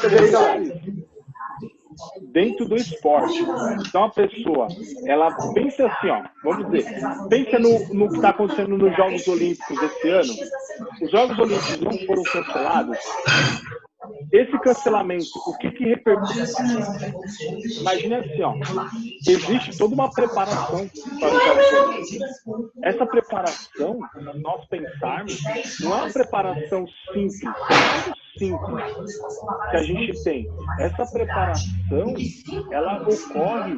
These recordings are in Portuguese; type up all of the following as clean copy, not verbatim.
experimentar isso dentro do esporte. Então a pessoa, ela pensa assim, ó, vamos dizer, pensa no que está acontecendo nos Jogos Olímpicos esse ano. Os Jogos Olímpicos não foram cancelados. Esse cancelamento, o que repercute? Imagina assim, ó, existe toda uma preparação para os Jogos Olímpicos. Essa preparação, se nós pensarmos, não é uma preparação simples que a gente tem. Essa preparação, ela ocorre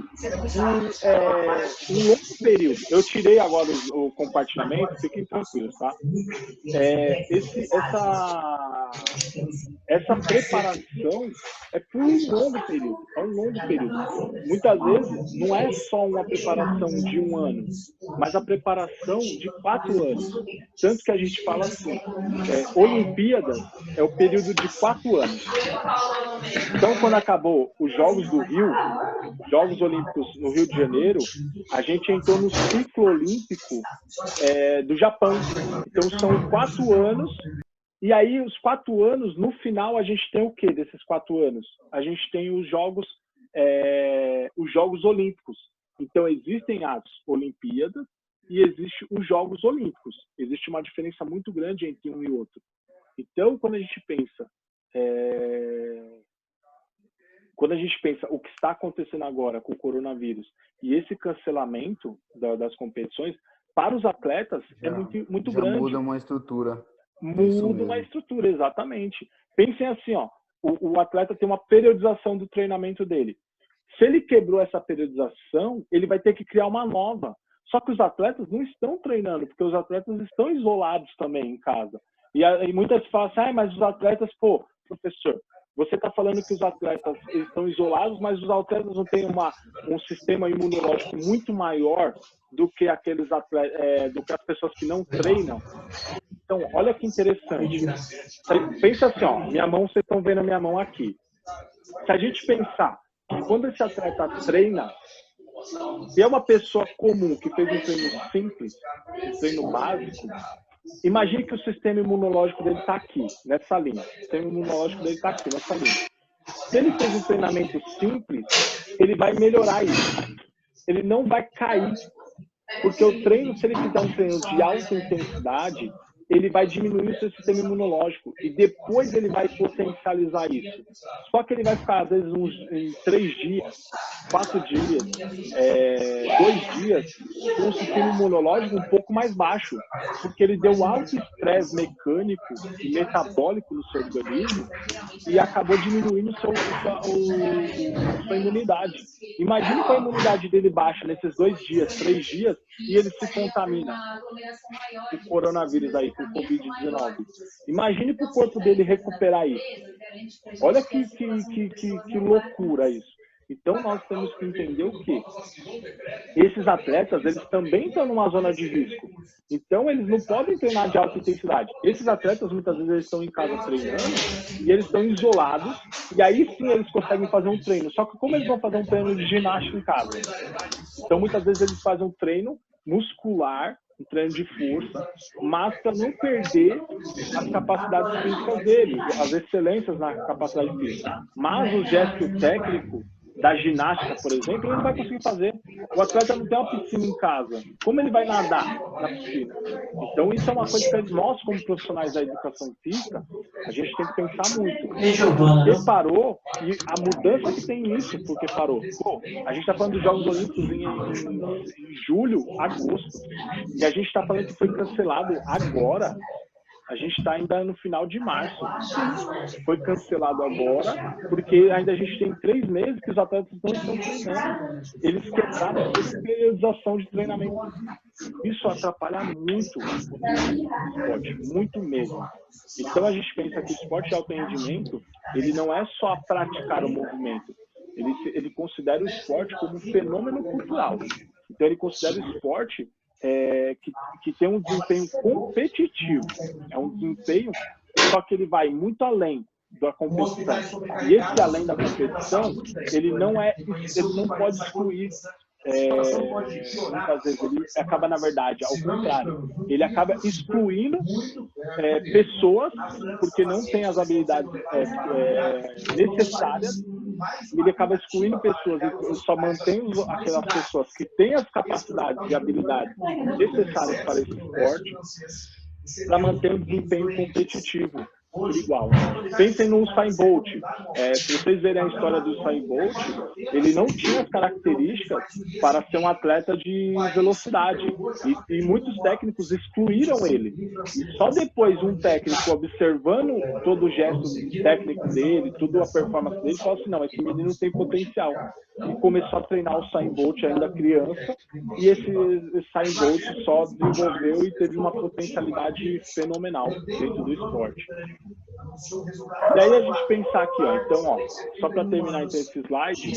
em um longo período. Eu tirei agora o compartilhamento, fiquem tranquilos, tá? Essa preparação é por um longo período. É um longo período. Muitas vezes não é só uma preparação de 1 ano, mas a preparação de 4 anos. Tanto que a gente fala assim, Olimpíadas é o período de 4 anos. Então, quando acabou os Jogos do Rio, Jogos Olímpicos no Rio de Janeiro, a gente entrou no ciclo olímpico do Japão. Então, são 4 anos. E aí, os 4 anos, no final, a gente tem o quê desses 4 anos? A gente tem os Jogos Olímpicos. Então, existem as Olimpíadas e existem os Jogos Olímpicos. Existe uma diferença muito grande entre um e outro. Então, quando a gente pensa o que está acontecendo agora com o coronavírus e esse cancelamento das competições, para os atletas é muito grande. Muda uma estrutura. Muda uma estrutura, exatamente. Pensem assim, ó, o atleta tem uma periodização do treinamento dele. Se ele quebrou essa periodização, ele vai ter que criar uma nova. Só que os atletas não estão treinando, porque os atletas estão isolados também em casa. E muitas falam assim, mas os atletas, professor, você está falando que os atletas estão isolados, mas os atletas não têm um sistema imunológico muito maior do que aqueles atletas, do que as pessoas que não treinam. Então, olha que interessante. Pensa assim, ó, minha mão, vocês estão vendo a minha mão aqui. Se a gente pensar que quando esse atleta treina, se é uma pessoa comum que fez um treino simples, um treino básico, imagine que o sistema imunológico dele está aqui, nessa linha. O sistema imunológico dele está aqui, nessa linha. Se ele fez um treinamento simples, ele vai melhorar isso. Ele não vai cair. Porque o treino, se ele fizer um treino de alta intensidade, ele vai diminuir o seu sistema imunológico e depois ele vai potencializar isso. Só que ele vai ficar, às vezes, em 3 dias, 4 dias, 2 dias, com um sistema imunológico um pouco mais baixo, porque ele deu alto estresse mecânico e metabólico no seu organismo e acabou diminuindo sua imunidade. Imagina com a imunidade dele baixa nesses 2 dias, 3 dias, e ele se contamina com o coronavírus aí, com o Covid-19. Imagine para o corpo dele recuperar isso. Olha que loucura isso. Então, nós temos que entender o quê? Esses atletas, eles também estão numa zona de risco. Então, eles não podem treinar de alta intensidade. Esses atletas, muitas vezes, eles estão em casa treinando e eles estão isolados. E aí, sim, eles conseguem fazer um treino. Só que como eles vão fazer um treino de ginástica em casa? Então, muitas vezes, eles fazem um treino muscular, um treino de força, mas para não perder as capacidades físicas dele, as excelências na capacidade física. Mas o gesto técnico da ginástica, por exemplo, ele não vai conseguir fazer. O atleta não tem uma piscina em casa. Como ele vai nadar na piscina? Então, isso é uma coisa que nós, como profissionais da educação física, a gente tem que pensar muito. Porque parou, e a mudança que tem nisso, porque parou. A gente está falando dos Jogos Olímpicos em julho, agosto, e a gente está falando que foi cancelado agora. A gente está ainda no final de março. Foi cancelado agora, porque ainda a gente tem 3 meses que os atletas não estão treinando. Eles quebraram a periodização de treinamento. Isso atrapalha muito o esporte, muito mesmo. Então a gente pensa que o esporte de alto rendimento, ele não é só praticar o movimento. Ele considera o esporte como um fenômeno cultural. Então ele considera o esporte que tem um desempenho competitivo. É um desempenho, só que ele vai muito além da competição. E esse além da competição, ele não pode excluir muitas vezes ele acaba, na verdade, ao contrário, ele acaba excluindo pessoas porque não tem as habilidades necessárias, e ele acaba excluindo pessoas e só mantém aquelas pessoas que têm as capacidades e habilidades necessárias para esse esporte para manter um desempenho competitivo por igual. Pensem no Usain Bolt. Se vocês verem a história do Usain Bolt, ele não tinha as características para ser um atleta de velocidade. E muitos técnicos excluíram ele. E só depois um técnico observando todo o gesto técnico dele, toda a performance dele, falou assim, não, esse menino tem potencial. E começou a treinar o Usain Bolt ainda criança, e esse Usain Bolt só desenvolveu e teve uma potencialidade fenomenal dentro do esporte. E aí a gente pensar aqui, ó, então, ó, só para terminar então esse slide,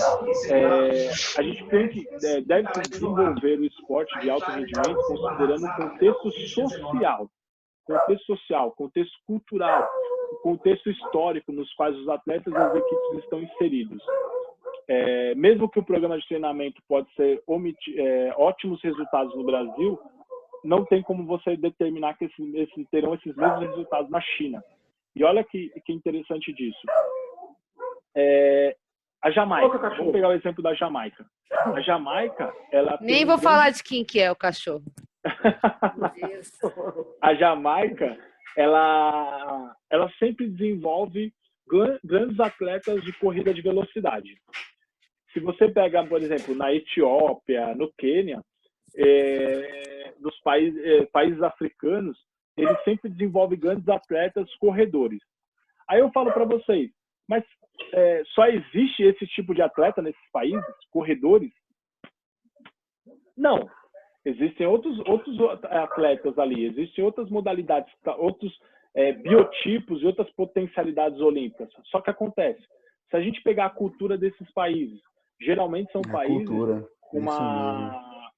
a gente tem que deve desenvolver o esporte de alto rendimento considerando o contexto social, contexto cultural, contexto histórico nos quais os atletas e as equipes estão inseridos. Mesmo que o programa de treinamento pode ser ótimos resultados no Brasil, não tem como você determinar que terão esses mesmos resultados na China. E olha que interessante disso. A Jamaica, vamos pegar o exemplo da Jamaica. A Jamaica, ela nem vou falar de quem que é o cachorro. A Jamaica, ela sempre desenvolve grandes atletas de corrida de velocidade. Se você pega, por exemplo, na Etiópia, no Quênia, nos países africanos, ele sempre desenvolve grandes atletas corredores. Aí eu falo para vocês, mas só existe esse tipo de atleta nesses países, corredores? Não. Existem outros atletas ali, existem outras modalidades, outros biotipos e outras potencialidades olímpicas. Só que acontece, se a gente pegar a cultura desses países, geralmente são países com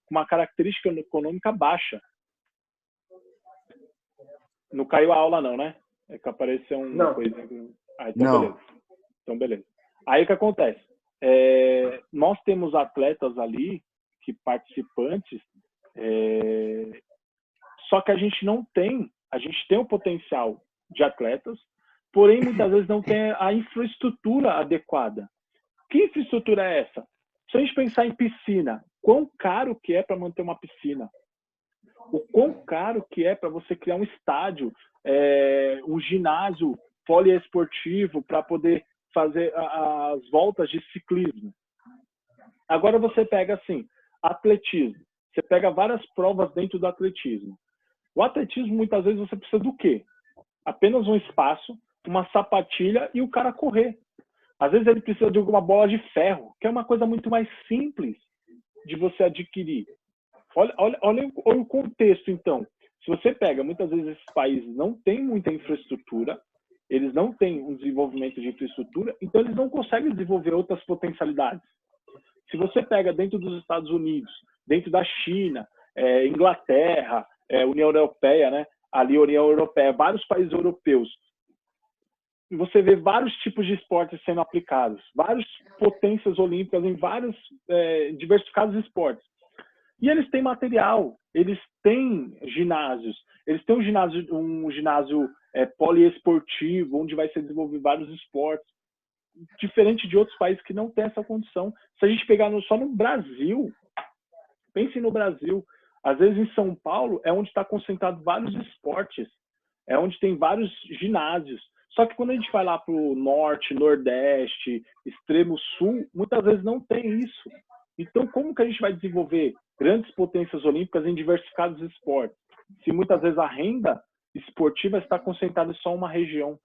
uma característica econômica baixa. Não caiu a aula não, né? É que apareceu uma coisa. Então, beleza. Aí o que acontece? Nós temos atletas ali, participantes, só que a gente tem o potencial de atletas, porém muitas vezes não tem a infraestrutura adequada. Que infraestrutura é essa? Se a gente pensar em piscina, quão caro que é para manter uma piscina? O quão caro que é para você criar um estádio, um ginásio poliesportivo para poder fazer as voltas de ciclismo. Agora você pega assim, atletismo. Você pega várias provas dentro do atletismo. O atletismo, muitas vezes, você precisa do quê? Apenas um espaço, uma sapatilha e o cara correr. Às vezes ele precisa de alguma bola de ferro, que é uma coisa muito mais simples de você adquirir. Olha o contexto, então. Se você pega, muitas vezes esses países não têm muita infraestrutura, eles não têm um desenvolvimento de infraestrutura, então eles não conseguem desenvolver outras potencialidades. Se você pega dentro dos Estados Unidos, dentro da China, Inglaterra, União Europeia, né? Ali União Europeia, vários países europeus, você vê vários tipos de esportes sendo aplicados, várias potências olímpicas em vários diversificados esportes. E eles têm material, eles têm ginásios, eles têm um ginásio poliesportivo, onde vai ser desenvolvido vários esportes, diferente de outros países que não têm essa condição. Se a gente pegar só no Brasil, pense no Brasil, às vezes em São Paulo é onde está concentrado vários esportes, é onde tem vários ginásios. Só que quando a gente vai lá para o norte, nordeste, extremo sul, muitas vezes não tem isso. Então, como que a gente vai desenvolver grandes potências olímpicas em diversificados esportes, se muitas vezes a renda esportiva está concentrada em só uma região?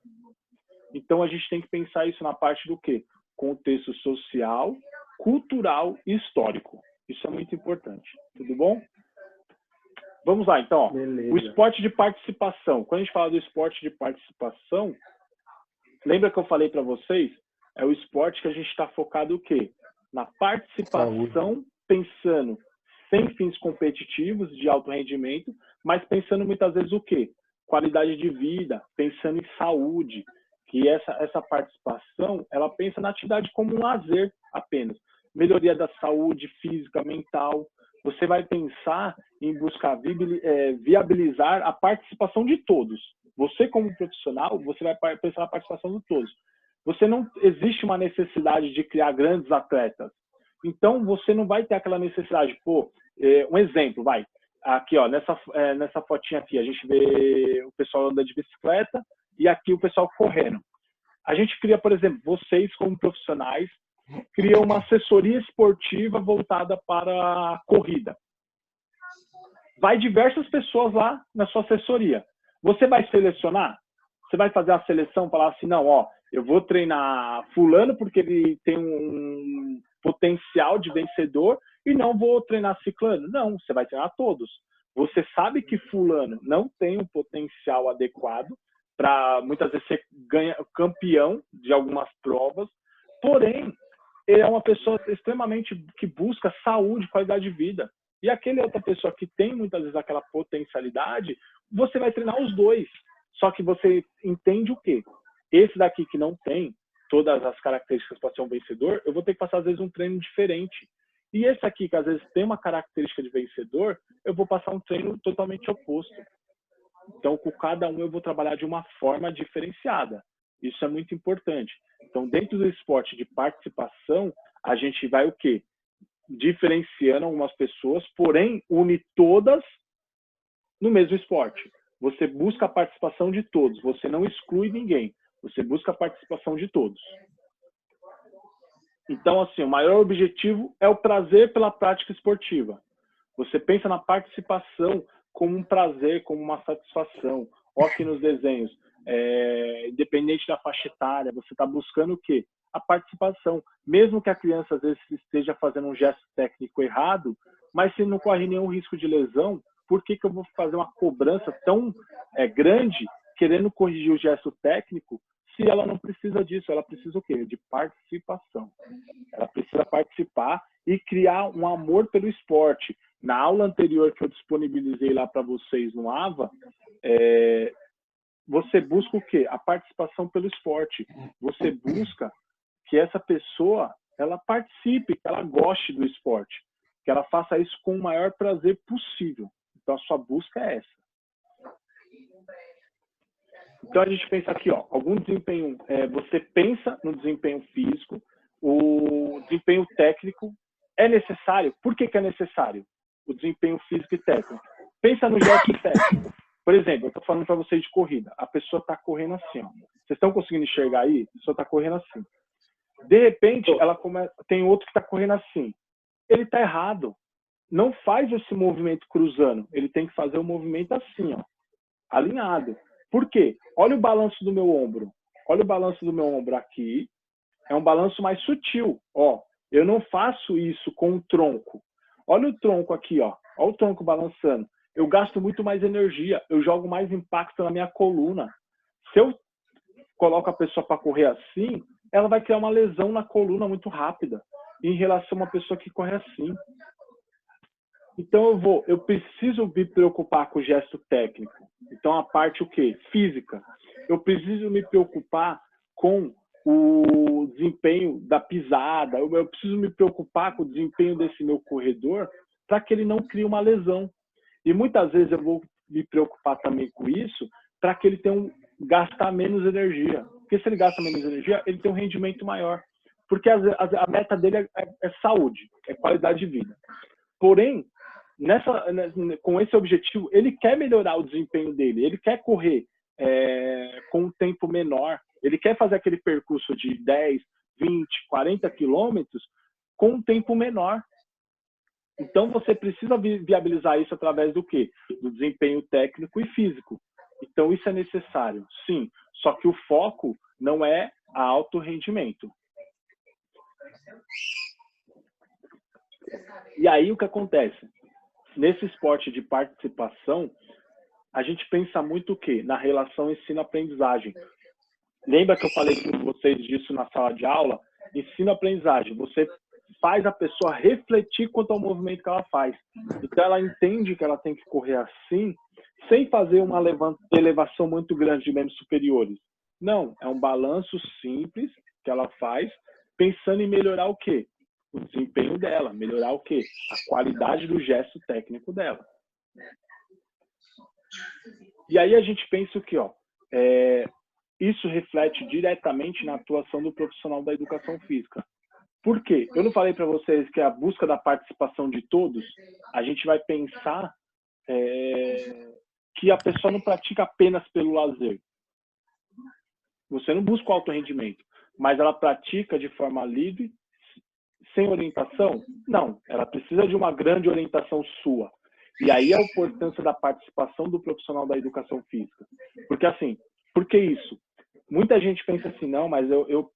Então, a gente tem que pensar isso na parte do quê? Contexto social, cultural e histórico. Isso é muito importante. Tudo bom? Vamos lá, então. Ó. O esporte de participação. Quando a gente fala do esporte de participação, lembra que eu falei para vocês? É o esporte que a gente está focado o quê? Na participação, pensando sem fins competitivos de alto rendimento, mas pensando muitas vezes o quê? Qualidade de vida, pensando em saúde, que essa participação, ela pensa na atividade como um lazer apenas. melhoria da saúde física, mental. Você vai pensar em buscar viabilizar a participação de todos. Você, como profissional, você vai pensar na participação de todos. Você não existe uma necessidade de criar grandes atletas. Então, você não vai ter aquela necessidade. Pô, um exemplo, vai. Aqui, ó, nessa fotinha aqui, a gente vê o pessoal andando de bicicleta e aqui o pessoal correndo. A gente cria, por exemplo, vocês como profissionais, criam uma assessoria esportiva voltada para a corrida. Vai diversas pessoas lá na sua assessoria. Você vai selecionar? Você vai fazer a seleção, falar assim, não, ó, eu vou treinar fulano porque ele tem um potencial de vencedor e não vou treinar ciclano. Não, você vai treinar todos. Você sabe que fulano não tem um potencial adequado para muitas vezes ser campeão de algumas provas, porém, ele é uma pessoa extremamente que busca saúde, qualidade de vida. E aquele outra pessoa que tem muitas vezes aquela potencialidade, você vai treinar os dois. Só que você entende o quê? Esse daqui que não tem todas as características para ser um vencedor, eu vou ter que passar às vezes um treino diferente. E esse aqui que às vezes tem uma característica de vencedor, eu vou passar um treino totalmente oposto. Então, com cada um eu vou trabalhar de uma forma diferenciada. Isso é muito importante. Então, dentro do esporte de participação, a gente vai o quê? Diferenciando algumas pessoas, porém, une todas no mesmo esporte. Você busca a participação de todos, você não exclui ninguém. Você busca a participação de todos. Então, assim, o maior objetivo é o prazer pela prática esportiva. Você pensa na participação como um prazer, como uma satisfação. Ó, aqui nos desenhos, independente da faixa etária, você está buscando o quê? A participação. Mesmo que a criança, às vezes, esteja fazendo um gesto técnico errado, mas se não corre nenhum risco de lesão, por que eu vou fazer uma cobrança tão grande querendo corrigir o gesto técnico se ela não precisa disso? Ela precisa o quê? De participação. Ela precisa participar e criar um amor pelo esporte. Na aula anterior que eu disponibilizei lá para vocês no AVA, você busca o quê? A participação pelo esporte. Você busca que essa pessoa ela participe, que ela goste do esporte, que ela faça isso com o maior prazer possível. Então, a sua busca é essa. Então, a gente pensa aqui, ó, algum desempenho, você pensa no desempenho físico, o desempenho técnico é necessário. Por que é necessário o desempenho físico e técnico? Pensa no gesto técnico. Por exemplo, eu estou falando para vocês de corrida. A pessoa está correndo assim, ó. Vocês estão conseguindo enxergar aí? A pessoa está correndo assim. De repente, tem outro que está correndo assim. Ele está errado. Não faz esse movimento cruzando. Ele tem que fazer o movimento assim, ó, alinhado. Por quê? Olha o balanço do meu ombro. Olha o balanço do meu ombro aqui. É um balanço mais sutil. Ó, eu não faço isso com o tronco. Olha o tronco aqui, ó. Olha o tronco balançando. Eu gasto muito mais energia. Eu jogo mais impacto na minha coluna. Se eu coloco a pessoa para correr assim, ela vai criar uma lesão na coluna muito rápida em relação a uma pessoa que corre assim. Então eu preciso me preocupar com o gesto técnico. Então a parte o quê? Física. Eu preciso me preocupar com o desempenho da pisada. Eu preciso me preocupar com o desempenho desse meu corredor para que ele não crie uma lesão. E muitas vezes eu vou me preocupar também com isso para que ele tenha gastar menos energia. Porque se ele gasta menos energia, ele tem um rendimento maior. Porque a meta dele é saúde, é qualidade de vida. Porém, com esse objetivo, ele quer melhorar o desempenho dele, ele quer correr com um tempo menor, ele quer fazer aquele percurso de 10, 20, 40 quilômetros com um tempo menor. Então, você precisa viabilizar isso através do quê? Do desempenho técnico e físico. Então, isso é necessário, sim. Só que o foco não é a alto rendimento. E aí, o que acontece? Nesse esporte de participação, a gente pensa muito o quê? Na relação ensino-aprendizagem. Lembra que eu falei com vocês disso na sala de aula? Ensino-aprendizagem. Você faz a pessoa refletir quanto ao movimento que ela faz. Então, ela entende que ela tem que correr assim, sem fazer uma elevação muito grande de membros superiores. Não, é um balanço simples que ela faz, pensando em melhorar o quê? o desempenho dela, melhorar o quê? A qualidade do gesto técnico dela. E aí a gente pensa o quê? Isso reflete diretamente na atuação do profissional da educação física. Por quê? Eu não falei para vocês que a busca da participação de todos, a gente vai pensar que a pessoa não pratica apenas pelo lazer. Você não busca o alto rendimento, mas ela pratica de forma livre, sem orientação? Não, ela precisa de uma grande orientação sua. E aí a importância da participação do profissional da educação física. Porque assim, por que isso? Muita gente pensa assim, não, mas eu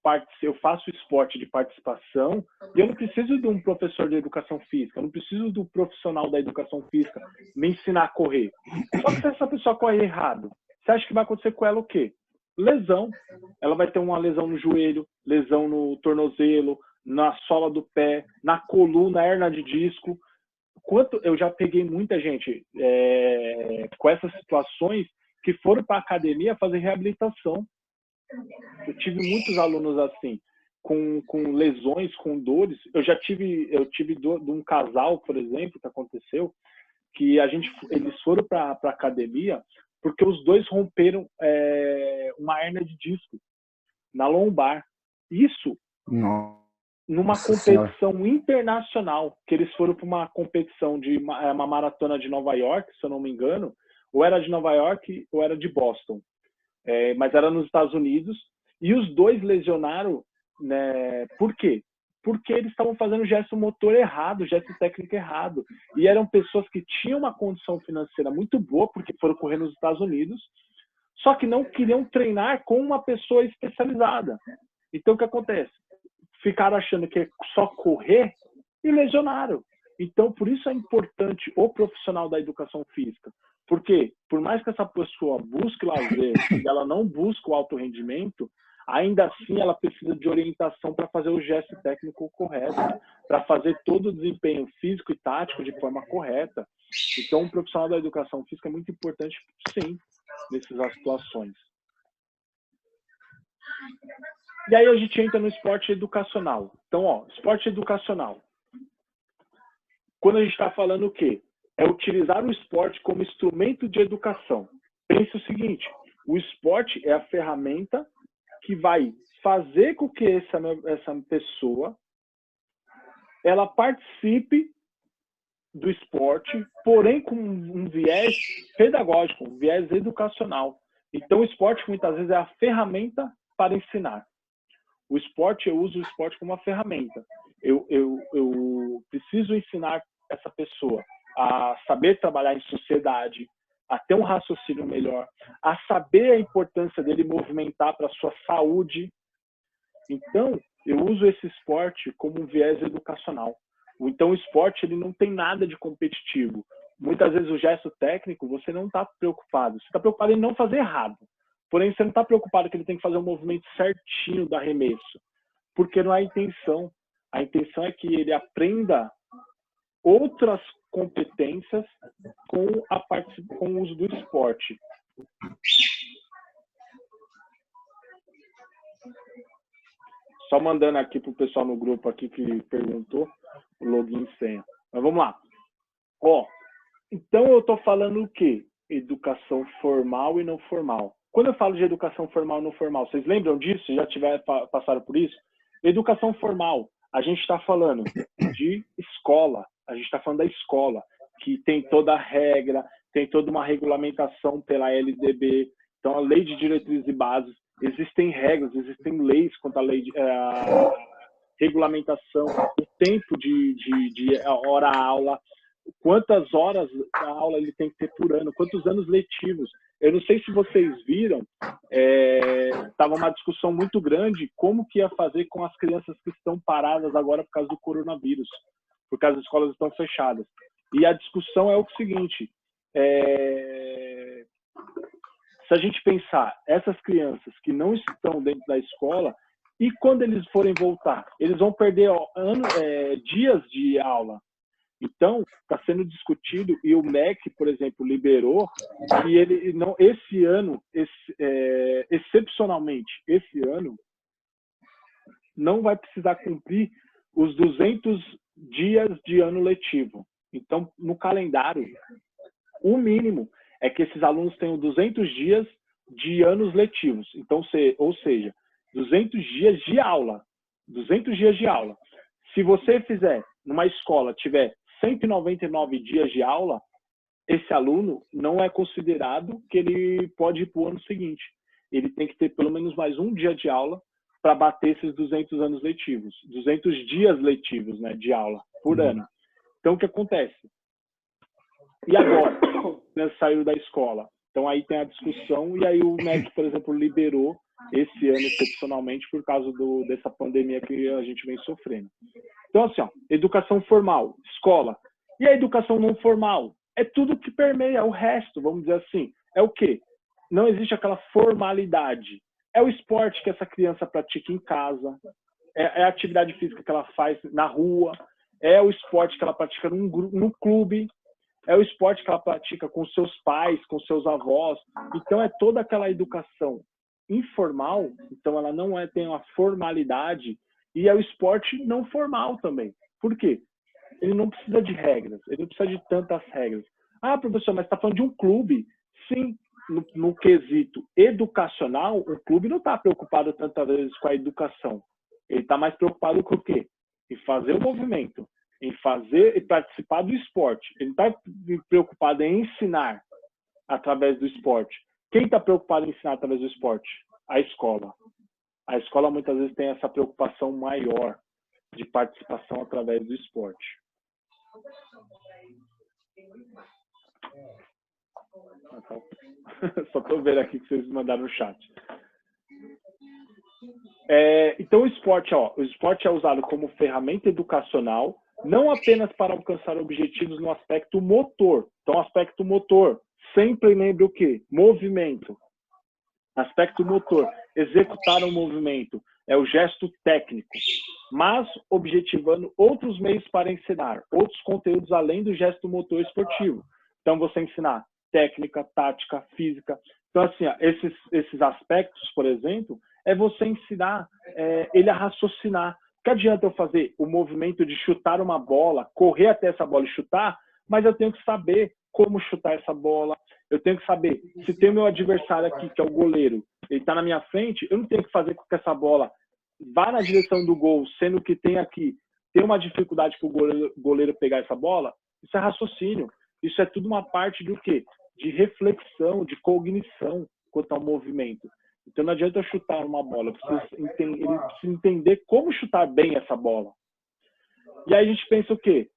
faço esporte de participação e eu não preciso de um professor de educação física, eu não preciso do profissional da educação física me ensinar a correr. Só que se essa pessoa correr errado, você acha que vai acontecer com ela o quê? Lesão. Ela vai ter uma lesão no joelho, lesão no tornozelo, na sola do pé, na coluna, hernia de disco. Eu já peguei muita gente com essas situações que foram para a academia fazer reabilitação. Eu tive muitos alunos assim, com lesões, com dores. Eu tive de um casal, por exemplo, que aconteceu, que eles foram para a academia porque os dois romperam uma hernia de disco na lombar. Isso numa competição internacional, que eles foram para uma competição de uma maratona de Nova York, se eu não me engano, ou era de Nova York ou era de Boston. Mas era nos Estados Unidos, e os dois lesionaram, né? Por quê? Porque eles estavam fazendo gesto motor errado, gesto técnico errado. E eram pessoas que tinham uma condição financeira muito boa, porque foram correr nos Estados Unidos, só que não queriam treinar com uma pessoa especializada. Então, o que acontece? Ficaram achando que é só correr e lesionaram. Então, por isso é importante o profissional da educação física. Porque, por mais que essa pessoa busque lazer e ela não busque o alto rendimento, ainda assim ela precisa de orientação para fazer o gesto técnico correto, para fazer todo o desempenho físico e tático de forma correta. Então, um profissional da educação física é muito importante, sim, nessas situações. E aí a gente entra no esporte educacional. Então, esporte educacional. Quando a gente está falando o quê? É utilizar o esporte como instrumento de educação. Pense o seguinte, o esporte é a ferramenta que vai fazer com que essa pessoa ela participe do esporte, porém com um viés pedagógico, um viés educacional. Então, o esporte muitas vezes é a ferramenta para ensinar. O esporte, eu uso o esporte como uma ferramenta. Eu preciso ensinar essa pessoa a saber trabalhar em sociedade, a ter um raciocínio melhor, a saber a importância dele movimentar para a sua saúde. Então, eu uso esse esporte como um viés educacional. Então, o esporte ele não tem nada de competitivo. Muitas vezes o gesto técnico, você não está preocupado. Você está preocupado em não fazer errado. Porém, você não está preocupado que ele tem que fazer um movimento certinho do arremesso. Porque não é a intenção. A intenção é que ele aprenda outras competências com o uso do esporte. Só mandando aqui para o pessoal no grupo aqui que perguntou o login e senha. Mas vamos lá. Então eu estou falando o quê? Educação formal e não formal. Quando eu falo de educação formal e não formal, vocês lembram disso? Já passaram por isso? Educação formal, a gente está falando de escola. A gente está falando da escola, que tem toda a regra, tem toda uma regulamentação pela LDB, então a Lei de Diretrizes e Bases, existem regras, existem leis quanto à lei de regulamentação, o tempo de hora-aula, quantas horas a aula ele tem que ter por ano, quantos anos letivos. Eu não sei se vocês viram, estava uma discussão muito grande como que ia fazer com as crianças que estão paradas agora por causa do coronavírus, porque as escolas estão fechadas. E a discussão é o seguinte, se a gente pensar, essas crianças que não estão dentro da escola, e quando eles forem voltar? Eles vão perder dias de aula. Então, está sendo discutido, e o MEC, por exemplo, liberou que ele não, esse ano, excepcionalmente, esse ano, não vai precisar cumprir os 200 dias de ano letivo. Então, no calendário, o mínimo é que esses alunos tenham 200 dias de anos letivos. Então, ou seja, 200 dias de aula. 200 dias de aula. Se você fizer, numa escola, tiver 199 dias de aula, esse aluno não é considerado que ele pode ir para o ano seguinte. Ele tem que ter pelo menos mais um dia de aula para bater esses 200 anos letivos. 200 dias letivos, né, de aula por ano. Então, o que acontece? E agora? Saiu da escola. Então, aí tem a discussão e aí o MEC, por exemplo, liberou esse ano excepcionalmente por causa dessa pandemia que a gente vem sofrendo. Então, assim, ó, educação formal, escola. E a educação não formal? É tudo que permeia o resto, vamos dizer assim. É o quê? Não existe aquela formalidade. É o esporte que essa criança pratica em casa, é a atividade física que ela faz na rua, é o esporte que ela pratica no clube, é o esporte que ela pratica com seus pais, com seus avós. Então, é toda aquela educação informal, então ela não tem uma formalidade, e é o esporte não formal também. Por quê? Ele não precisa de regras, ele não precisa de tantas regras. Ah, professor, mas está falando de um clube. Sim, no quesito educacional, o clube não está preocupado tantas vezes com a educação. Ele está mais preocupado com o quê? Em fazer o movimento, em fazer e participar do esporte. Ele está preocupado em ensinar através do esporte. Quem está preocupado em ensinar através do esporte? A escola. A escola muitas vezes tem essa preocupação maior de participação através do esporte. Só estou vendo aqui que vocês mandaram no chat. Então o esporte é usado como ferramenta educacional, não apenas para alcançar objetivos no aspecto motor. Então, aspecto motor, sempre lembre o quê? Movimento. Aspecto motor, executar um movimento, é o gesto técnico, mas objetivando outros meios para ensinar, outros conteúdos além do gesto motor esportivo. Então, você ensinar técnica, tática, física. Então, assim, esses aspectos, por exemplo, é você ensinar ele a raciocinar. Que adianta eu fazer o movimento de chutar uma bola, correr até essa bola e chutar, mas eu tenho que saber como chutar essa bola, eu tenho que saber se tem o meu adversário aqui, que é o goleiro, ele está na minha frente, eu não tenho que fazer com que essa bola vá na direção do gol, sendo que tem uma dificuldade para o goleiro pegar essa bola. Isso é raciocínio, isso é tudo uma parte do quê? De reflexão, de cognição quanto ao movimento. Então não adianta eu chutar uma bola, ele precisa entender como chutar bem essa bola. E aí a gente pensa o quê?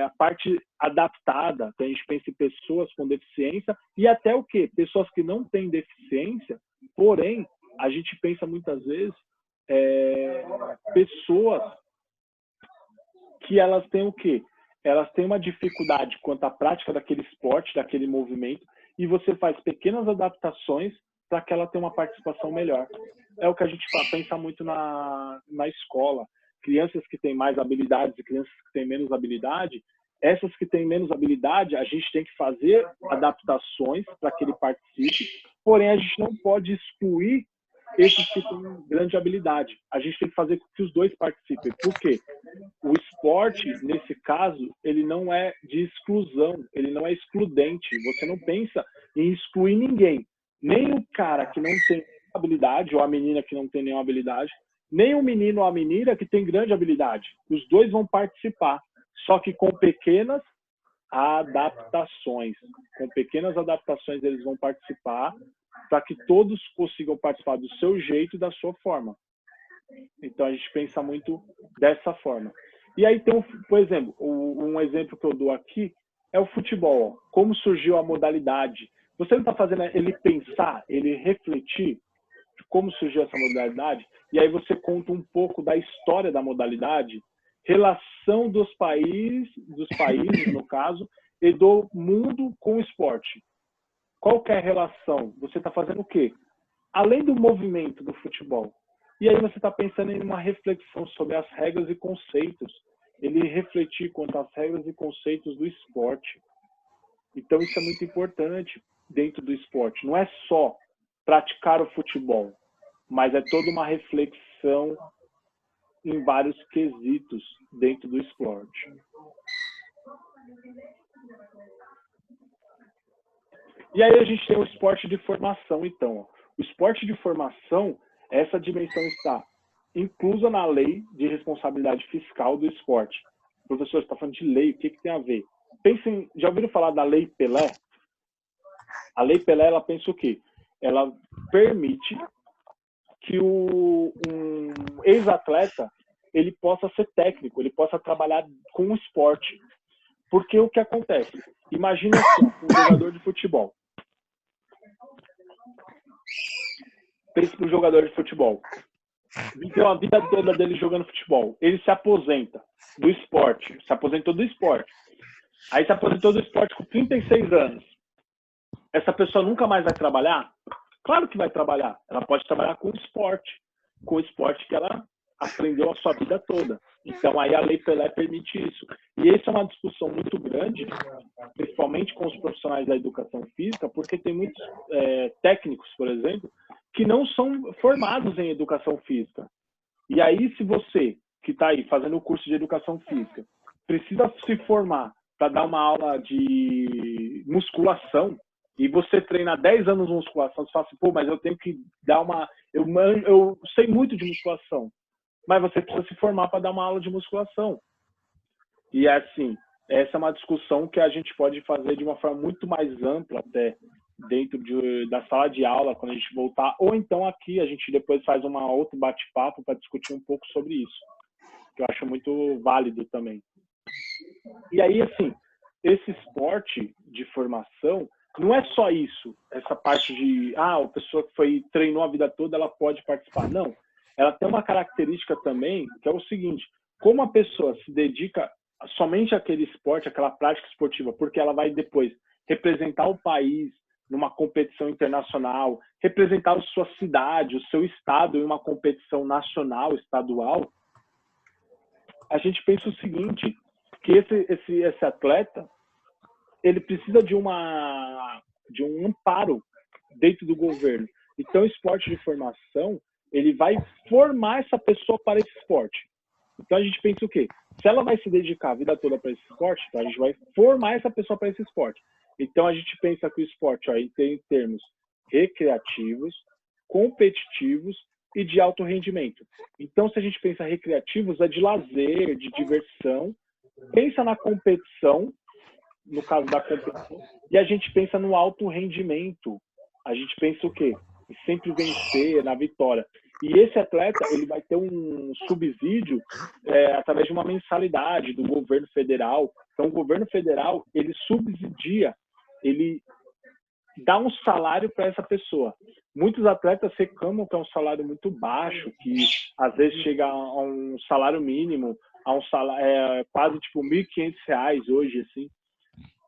A parte adaptada, então a gente pensa em pessoas com deficiência e até o quê? Pessoas que não têm deficiência, porém, a gente pensa muitas vezes pessoas que elas têm o quê? Elas têm uma dificuldade quanto à prática daquele esporte, daquele movimento, e você faz pequenas adaptações para que ela tenha uma participação melhor. É o que a gente pensa muito na escola. Crianças que têm mais habilidades e crianças que têm menos habilidade, essas que têm menos habilidade, a gente tem que fazer adaptações para que ele participe, porém a gente não pode excluir esses que têm grande habilidade. A gente tem que fazer com que os dois participem. Por quê? O esporte, nesse caso, ele não é de exclusão, ele não é excludente. Você não pensa em excluir ninguém. Nem o cara que não tem habilidade, ou a menina que não tem nenhuma habilidade, nem o menino ou a menina que tem grande habilidade. Os dois vão participar, só que com pequenas adaptações. Com pequenas adaptações eles vão participar para que todos consigam participar do seu jeito e da sua forma. Então a gente pensa muito dessa forma. E aí tem, por exemplo, um exemplo que eu dou aqui é o futebol. Como surgiu a modalidade? Você não está fazendo ele pensar, ele refletir de como surgiu essa modalidade? E aí você conta um pouco da história da modalidade, relação dos países, no caso, e do mundo com o esporte. Qual que é a relação? Você está fazendo o quê? Além do movimento do futebol. E aí você está pensando em uma reflexão sobre as regras e conceitos. Ele refletir quanto às regras e conceitos do esporte. Então isso é muito importante dentro do esporte. Não é só praticar o futebol, mas é toda uma reflexão em vários quesitos dentro do esporte. E aí a gente tem o esporte de formação, então. O esporte de formação, essa dimensão está inclusa na lei de responsabilidade fiscal do esporte. O professor está falando de lei, o que tem a ver? Pensem, já ouviram falar da Lei Pelé? A Lei Pelé, ela pensa o quê? Ela permite que um ex-atleta ele possa ser técnico, ele possa trabalhar com o esporte. Porque o que acontece? Imagina assim, um jogador de futebol. Pense para um jogador de futebol. Viveu a vida toda dele jogando futebol. Ele se aposenta do esporte. Se aposentou do esporte. Aí se aposentou do esporte com 36 anos. Essa pessoa nunca mais vai trabalhar? Claro que vai trabalhar. Ela pode trabalhar com o esporte que ela aprendeu a sua vida toda. Então, aí a Lei Pelé permite isso. E essa é uma discussão muito grande, principalmente com os profissionais da educação física, porque tem muitos técnicos, por exemplo, que não são formados em educação física. E aí, se você, que está aí fazendo o curso de educação física, precisa se formar para dar uma aula de musculação, e você treina 10 anos de musculação, você fala assim, pô, mas eu tenho que dar uma... Eu sei muito de musculação, mas você precisa se formar para dar uma aula de musculação. E assim, essa é uma discussão que a gente pode fazer de uma forma muito mais ampla até dentro da sala de aula, quando a gente voltar, ou então aqui a gente depois faz uma outro bate-papo para discutir um pouco sobre isso, que eu acho muito válido também. E aí, assim, esse esporte de formação não é só isso, essa parte de, a pessoa que treinou a vida toda, ela pode participar. Não, ela tem uma característica também, que é o seguinte, como a pessoa se dedica somente àquele esporte, àquela prática esportiva, porque ela vai depois representar o país numa competição internacional, representar a sua cidade, o seu estado em uma competição nacional, estadual, a gente pensa o seguinte, que esse atleta, ele precisa de um amparo dentro do governo. Então, o esporte de formação, ele vai formar essa pessoa para esse esporte. Então, a gente pensa o quê? Se ela vai se dedicar a vida toda para esse esporte, então a gente vai formar essa pessoa para esse esporte. Então, a gente pensa que o esporte tem termos recreativos, competitivos e de alto rendimento. Então, se a gente pensa recreativos, é de lazer, de diversão. Pensa na competição, no caso da competição, e a gente pensa no alto rendimento. A gente pensa o quê? Em sempre vencer, na vitória. E esse atleta, ele vai ter um subsídio através de uma mensalidade do governo federal. Então, o governo federal, ele subsidia, ele dá um salário para essa pessoa. Muitos atletas reclamam que é um salário muito baixo, que às vezes chega a um salário mínimo, a um salário quase tipo R$1.500 hoje, assim.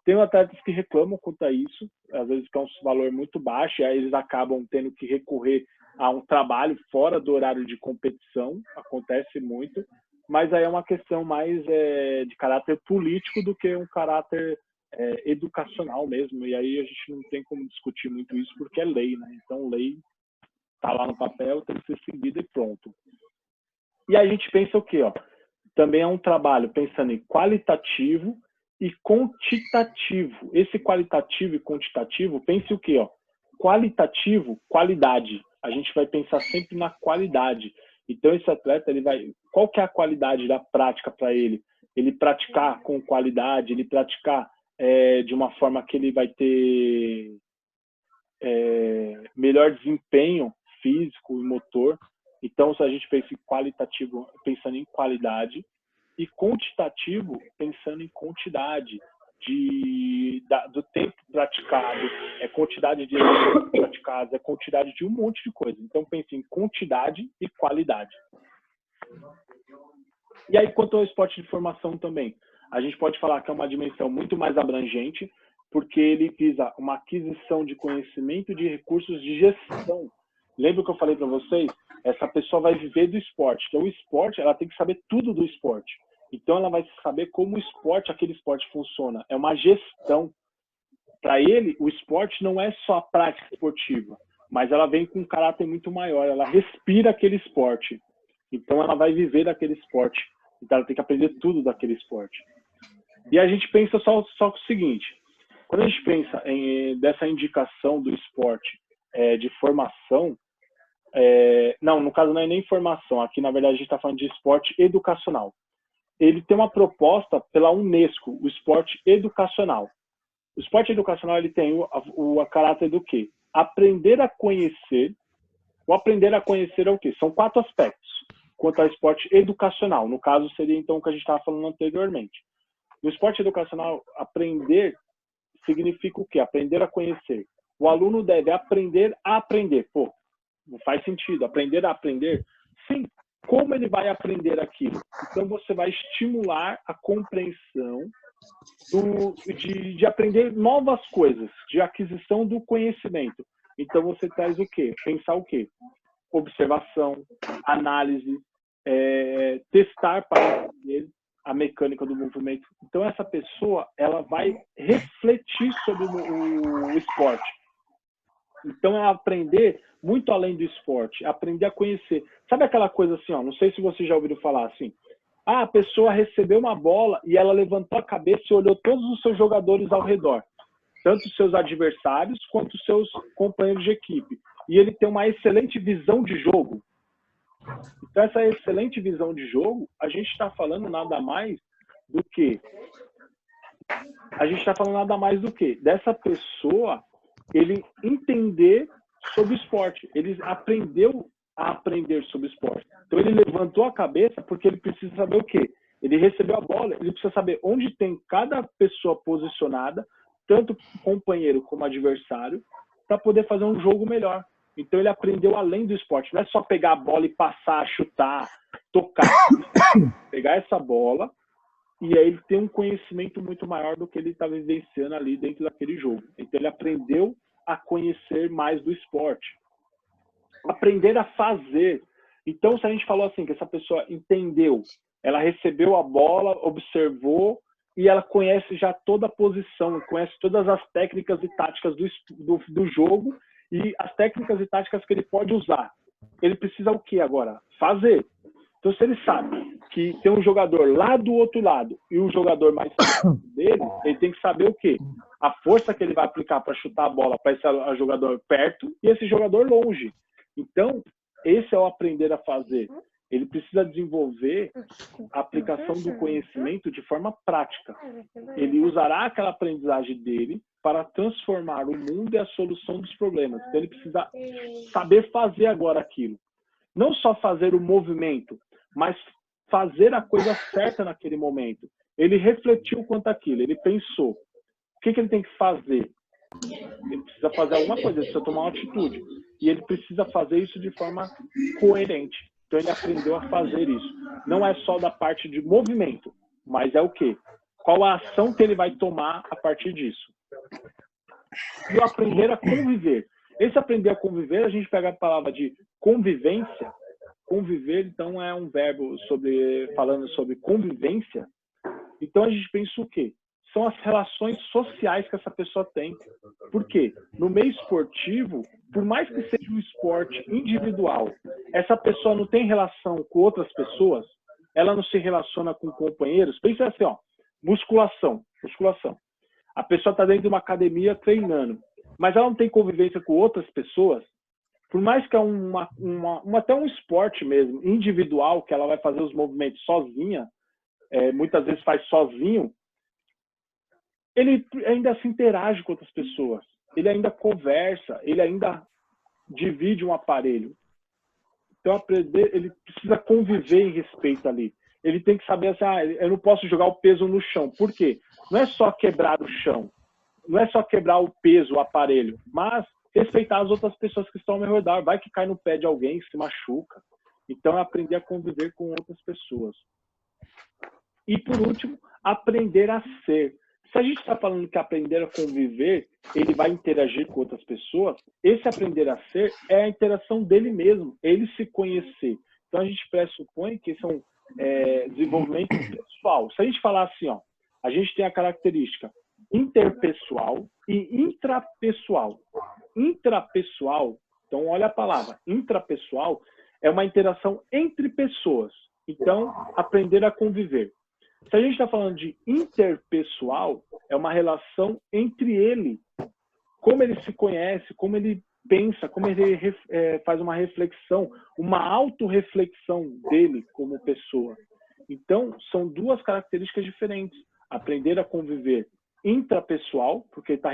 Tem atletas que reclamam quanto a isso, às vezes que é um valor muito baixo, e aí eles acabam tendo que recorrer a um trabalho fora do horário de competição, acontece muito, mas aí é uma questão mais de caráter político do que um caráter educacional mesmo, e aí a gente não tem como discutir muito isso porque é lei, né? Então, lei está lá no papel, tem que ser seguida e pronto. E aí a gente pensa o quê? Também é um trabalho pensando em qualitativo e quantitativo. Esse qualitativo e quantitativo, pense o quê? Qualitativo, qualidade. A gente vai pensar sempre na qualidade. Então, esse atleta, qual que é a qualidade da prática para ele? Ele praticar com qualidade, ele praticar de uma forma que ele vai ter melhor desempenho físico e motor. Então, se a gente pensa em qualitativo, pensando em qualidade, e quantitativo, pensando em quantidade do tempo praticado, quantidade de exercícios praticados, quantidade de um monte de coisa. Então, pense em quantidade e qualidade. E aí, quanto ao esporte de formação também, a gente pode falar que é uma dimensão muito mais abrangente, porque ele visa uma aquisição de conhecimento de recursos de gestão. Lembra que eu falei para vocês? Essa pessoa vai viver do esporte. Então, o esporte, ela tem que saber tudo do esporte. Então, ela vai saber como aquele esporte funciona. É uma gestão. Para ele, o esporte não é só a prática esportiva, mas ela vem com um caráter muito maior. Ela respira aquele esporte. Então ela vai viver daquele esporte. Então ela tem que aprender tudo daquele esporte. E a gente pensa só o seguinte, quando a gente pensa dessa indicação do esporte de formação, não, no caso não é nem formação, aqui na verdade a gente está falando de esporte educacional. Ele tem uma proposta pela Unesco, o esporte educacional. O esporte educacional ele tem o caráter do quê? Aprender a conhecer. O aprender a conhecer é o quê? São 4 aspectos quanto ao esporte educacional. No caso, seria então o que a gente estava falando anteriormente. No esporte educacional, aprender significa o quê? Aprender a conhecer. O aluno deve aprender a aprender. Pô, não faz sentido. Aprender a aprender? Sim. Como ele vai aprender aquilo? Então, você vai estimular a compreensão de aprender novas coisas, de aquisição do conhecimento. Então, você traz o quê? Pensar o quê? Observação, análise, testar para entender a mecânica do movimento. Então, essa pessoa, ela vai refletir sobre o esporte. Então, ela aprender muito além do esporte, aprender a conhecer. Sabe aquela coisa assim, ó, não sei se você já ouviu falar assim, a pessoa recebeu uma bola e ela levantou a cabeça e olhou todos os seus jogadores ao redor, tanto os seus adversários quanto os seus companheiros de equipe. E ele tem uma excelente visão de jogo. Então, essa excelente visão de jogo, a gente está falando nada mais do que... Dessa pessoa, ele entender sobre o esporte. Ele aprendeu a aprender sobre o esporte. Então, ele levantou a cabeça porque ele precisa saber o quê? Ele recebeu a bola, ele precisa saber onde tem cada pessoa posicionada, tanto companheiro como adversário, para poder fazer um jogo melhor. Então, ele aprendeu além do esporte. Não é só pegar a bola e passar, chutar, tocar. Pegar essa bola e aí ele tem um conhecimento muito maior do que ele está vivenciando ali dentro daquele jogo. Então, ele aprendeu a conhecer mais do esporte. Aprender a fazer. Então, se a gente falou assim, que essa pessoa entendeu, ela recebeu a bola, observou, e ela conhece já toda a posição, conhece todas as técnicas e táticas do jogo e as técnicas e táticas que ele pode usar. Ele precisa o que agora? Fazer. Então, se ele sabe que tem um jogador lá do outro lado e um jogador mais dele, ele tem que saber o quê? A força que ele vai aplicar para chutar a bola para esse jogador perto e esse jogador longe. Então, esse é o aprender a fazer. Ele precisa desenvolver a aplicação do conhecimento de forma prática. Ele usará aquela aprendizagem dele para transformar o mundo e a solução dos problemas. Então, ele precisa saber fazer agora aquilo. Não só fazer o movimento, mas fazer a coisa certa naquele momento. Ele refletiu quanto àquilo, ele pensou. O que ele tem que fazer? Ele precisa fazer alguma coisa, ele precisa tomar uma atitude. E ele precisa fazer isso de forma coerente. Então, ele aprendeu a fazer isso. Não é só da parte de movimento, mas é o quê? Qual a ação que ele vai tomar a partir disso? E o aprender a conviver. Esse aprender a conviver, a gente pega a palavra de convivência. Conviver, então, é um verbo falando sobre convivência. Então, a gente pensa o quê? São as relações sociais que essa pessoa tem. Por quê? No meio esportivo, por mais que seja um esporte individual, essa pessoa não tem relação com outras pessoas, ela não se relaciona com companheiros. Pensa assim, ó, musculação. A pessoa está dentro de uma academia treinando, mas ela não tem convivência com outras pessoas, por mais que é até um esporte mesmo, individual, que ela vai fazer os movimentos sozinha, muitas vezes faz sozinho, ele ainda se interage com outras pessoas, ele ainda conversa, ele ainda divide um aparelho. Então, ele precisa conviver em respeito ali. Ele tem que saber assim, eu não posso jogar o peso no chão. Por quê? Não é só quebrar o chão, não é só quebrar o peso, o aparelho, mas respeitar as outras pessoas que estão ao meu redor. Vai que cai no pé de alguém, se machuca. Então, é aprender a conviver com outras pessoas. E, por último, aprender a ser. Se a gente está falando que aprender a conviver, ele vai interagir com outras pessoas, esse aprender a ser é a interação dele mesmo, ele se conhecer. Então, a gente pressupõe que esse é um desenvolvimento pessoal. Se a gente falar assim, ó, a gente tem a característica interpessoal e intrapessoal. Intrapessoal, então olha a palavra, intrapessoal é uma interação entre pessoas. Então, aprender a conviver. Se a gente está falando de interpessoal, é uma relação entre ele, como ele se conhece, como ele pensa, como ele faz uma reflexão, uma autorreflexão dele como pessoa. Então, são duas características diferentes. Aprender a conviver intrapessoal, porque está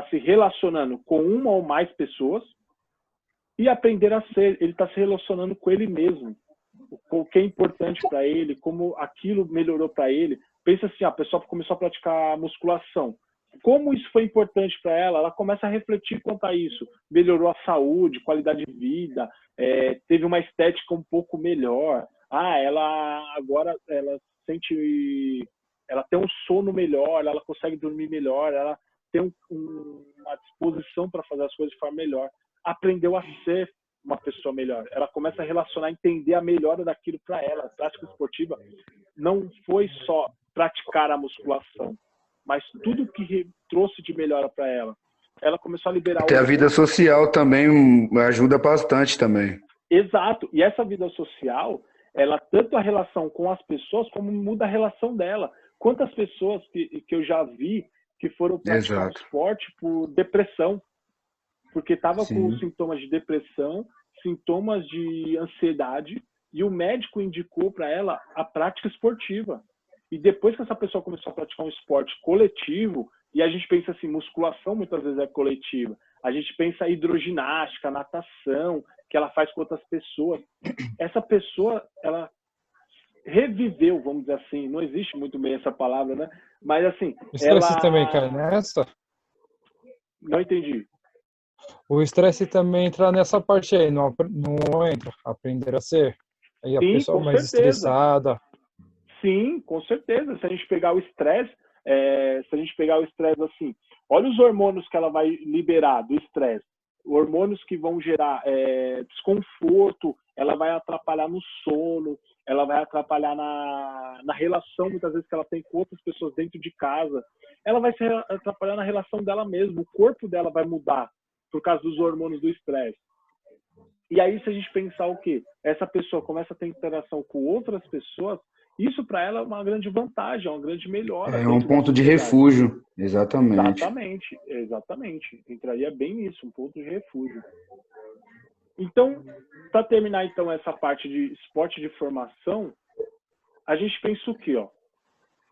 se relacionando com uma ou mais pessoas, e aprender a ser, ele está se relacionando com ele mesmo, o que é importante para ele, como aquilo melhorou para ele. Pensa assim, a pessoa começou a praticar musculação. Como isso foi importante para ela, ela começa a refletir quanto a isso. Melhorou a saúde, qualidade de vida, teve uma estética um pouco melhor. Ela agora ela tem um sono melhor, ela consegue dormir melhor, ela tem uma disposição para fazer as coisas de forma melhor. Aprendeu a ser uma pessoa melhor. Ela começa a relacionar, entender a melhora daquilo para ela. A prática esportiva não foi só praticar a musculação, mas tudo que trouxe de melhora para ela. Ela começou a liberar... Até a vida social também ajuda bastante também. Exato. E essa vida social, ela tanto a relação com as pessoas, como muda a relação dela. Quantas pessoas que eu já vi que foram praticar esporte por depressão, porque estava com sintomas de depressão, sintomas de ansiedade, e o médico indicou para ela a prática esportiva. E depois que essa pessoa começou a praticar um esporte coletivo, e a gente pensa assim, musculação muitas vezes é coletiva, a gente pensa hidroginástica, natação, que ela faz com outras pessoas. Essa pessoa, ela reviveu, vamos dizer assim, não existe muito bem essa palavra, né? Mas assim, o estresse também cai nessa? Não entendi. O estresse também entra nessa parte aí, não entra, aprender a ser. Aí a pessoa mais estressada. Sim, com certeza. Se a gente pegar o estresse, assim, olha os hormônios que ela vai liberar do estresse. Hormônios que vão gerar desconforto, ela vai atrapalhar no sono, ela vai atrapalhar na relação, muitas vezes, que ela tem com outras pessoas dentro de casa. Ela vai se atrapalhar na relação dela mesma, o corpo dela vai mudar por causa dos hormônios do estresse. E aí, se a gente pensar o quê? Essa pessoa começa a ter interação com outras pessoas, isso para ela é uma grande vantagem, é uma grande melhora. É um ponto de refúgio, exatamente. Exatamente. Entraria bem nisso, um ponto de refúgio. Então, para terminar então essa parte de esporte de formação, a gente pensa o quê?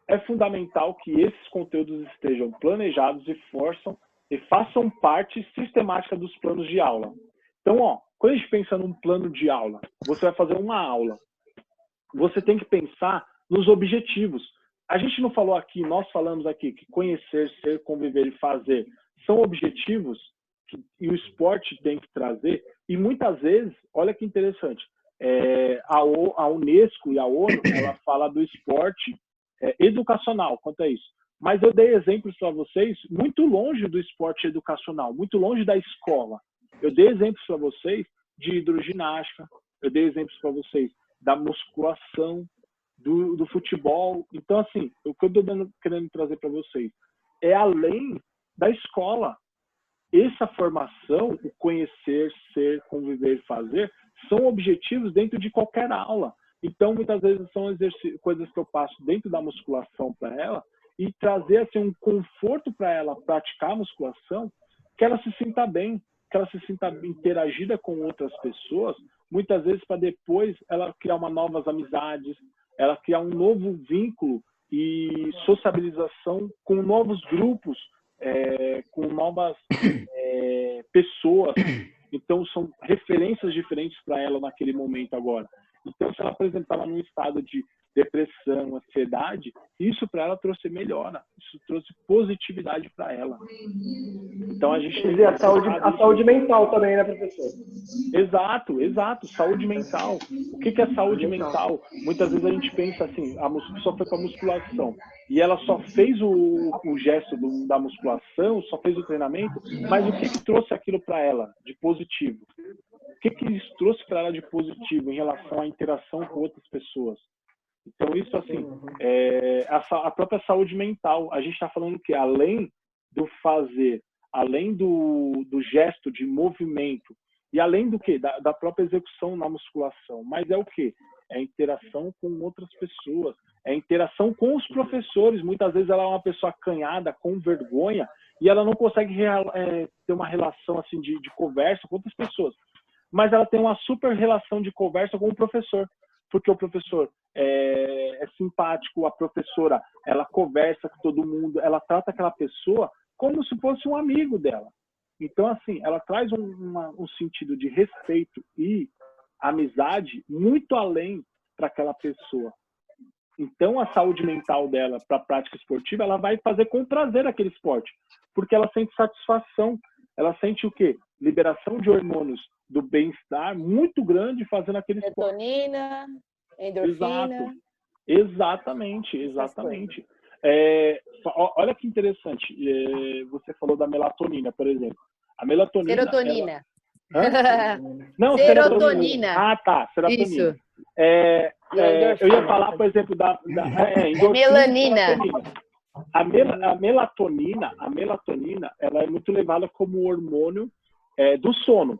É fundamental que esses conteúdos estejam planejados e façam parte sistemática dos planos de aula. Então, quando a gente pensa num plano de aula, você vai fazer uma aula, você tem que pensar nos objetivos. A gente não falou aqui, nós falamos aqui que conhecer, ser, conviver e fazer são objetivos e o esporte tem que trazer. E muitas vezes, olha que interessante, a Unesco e a ONU, ela fala do esporte educacional quanto a isso. Mas eu dei exemplos para vocês muito longe do esporte educacional, muito longe da escola. Eu dei exemplos para vocês de hidroginástica, eu dei exemplos para vocês da musculação, do futebol. Então, assim, o que eu estou querendo trazer para vocês é além da escola. Essa formação, o conhecer, ser, conviver e fazer, são objetivos dentro de qualquer aula. Então, muitas vezes são coisas que eu passo dentro da musculação para ela e trazer assim, um conforto para ela praticar a musculação, que ela se sinta bem, que ela se sinta interagida com outras pessoas, muitas vezes para depois ela criar novas amizades, ela criar um novo vínculo e sociabilização com novos grupos, com novas pessoas. Então, são referências diferentes para ela naquele momento agora. Então, se ela, por exemplo, estava num estado de depressão, ansiedade, isso para ela trouxe melhora, isso trouxe positividade para ela. Então, a gente tem a saúde mental também, né, professor? Exato, saúde mental. O que é saúde mental? Muitas vezes a gente pensa assim, a pessoa foi para a musculação e ela só fez o gesto da musculação, só fez o treinamento, mas o que trouxe aquilo para ela de positivo? O que isso trouxe para ela de positivo em relação à interação com outras pessoas? Então, isso, assim, a própria saúde mental. A gente está falando que, além do fazer, além do gesto de movimento E além do que? Da própria execução na musculação. Mas é o quê? É a interação com outras pessoas. É a interação com os professores. Muitas vezes ela é uma pessoa acanhada, com vergonha, e ela não consegue ter uma relação assim de conversa com outras pessoas. Mas ela tem uma super relação de conversa com o professor. Porque o professor é simpático, a professora, ela conversa com todo mundo, ela trata aquela pessoa como se fosse um amigo dela. Então, assim, ela traz um sentido de respeito e amizade muito além para aquela pessoa. Então, a saúde mental dela para a prática esportiva, ela vai fazer com prazer aquele esporte, porque ela sente satisfação. Ela sente o quê? Liberação de hormônios do bem-estar muito grande fazendo aquele esporte. Serotonina, endorfina. Exatamente. Olha que interessante. Você falou da melatonina, por exemplo. A melatonina... Serotonina. Não, serotonina. Ah, tá. Serotonina. Isso. Eu ia falar, por exemplo, da melanina. A melatonina, ela é muito levada como hormônio do sono.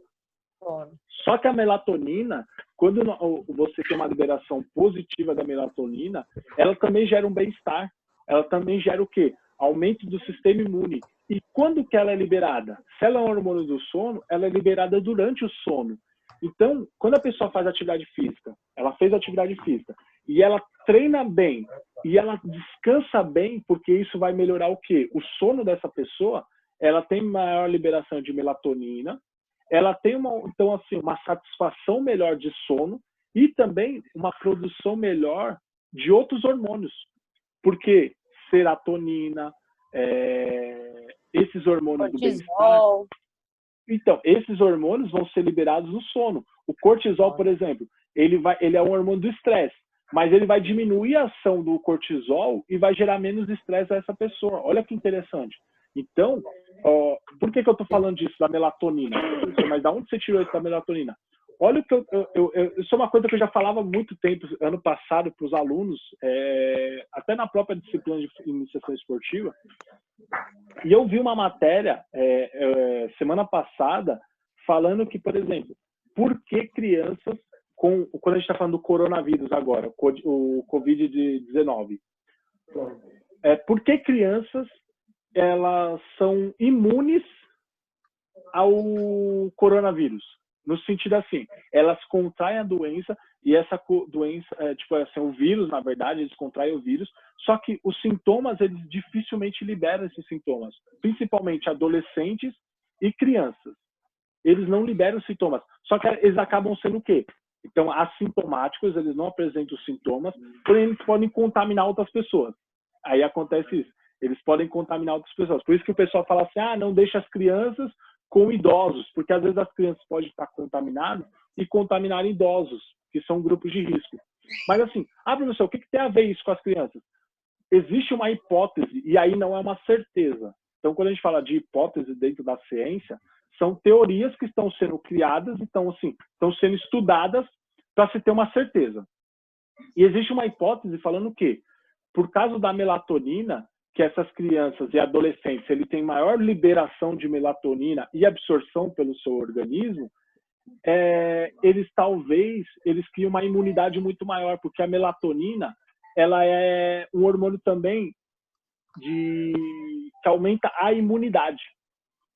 Só que a melatonina, quando você tem uma liberação positiva da melatonina, ela também gera um bem-estar. Ela também gera o quê? Aumento do sistema imune. E quando que ela é liberada? Se ela é um hormônio do sono, ela é liberada durante o sono. Então, quando a pessoa faz atividade física, ela fez atividade física, e ela treina bem, e ela descansa bem, porque isso vai melhorar o quê? O sono dessa pessoa, ela tem maior liberação de melatonina, ela tem então, assim, uma satisfação melhor de sono e também uma produção melhor de outros hormônios. Porque serotonina, esses hormônios do bem-estar. Então, esses hormônios vão ser liberados no sono. O cortisol, por exemplo, ele é um hormônio do estresse, mas ele vai diminuir a ação do cortisol e vai gerar menos estresse a essa pessoa. Olha que interessante. Então, por que eu estou falando disso, da melatonina? Mas da onde você tirou isso da melatonina? Olha o que isso é uma coisa que eu já falava há muito tempo, ano passado, para os alunos, até na própria disciplina de iniciação esportiva. E eu vi uma matéria semana passada falando que, por exemplo, por que crianças, quando a gente está falando do coronavírus agora, o Covid-19, por que crianças elas são imunes ao coronavírus? No sentido assim, elas contraem a doença e essa doença, o vírus, na verdade, eles contraem o vírus, só que os sintomas, eles dificilmente liberam esses sintomas, principalmente adolescentes e crianças. Eles não liberam os sintomas, só que eles acabam sendo o quê? Então, assintomáticos, eles não apresentam os sintomas, porém eles podem contaminar outras pessoas. Aí acontece isso, eles podem contaminar outras pessoas. Por isso que o pessoal fala assim, não deixa as crianças com idosos, porque às vezes as crianças podem estar contaminadas e contaminar idosos, que são grupos de risco. Mas assim, professor, o que tem a ver isso com as crianças? Existe uma hipótese, e aí não é uma certeza. Então, quando a gente fala de hipótese dentro da ciência, são teorias que estão sendo criadas, estão sendo estudadas para se ter uma certeza. E existe uma hipótese falando que, por causa da melatonina, que essas crianças e adolescentes ele tem maior liberação de melatonina e absorção pelo seu organismo, eles criam uma imunidade muito maior, porque a melatonina ela é um hormônio também que aumenta a imunidade.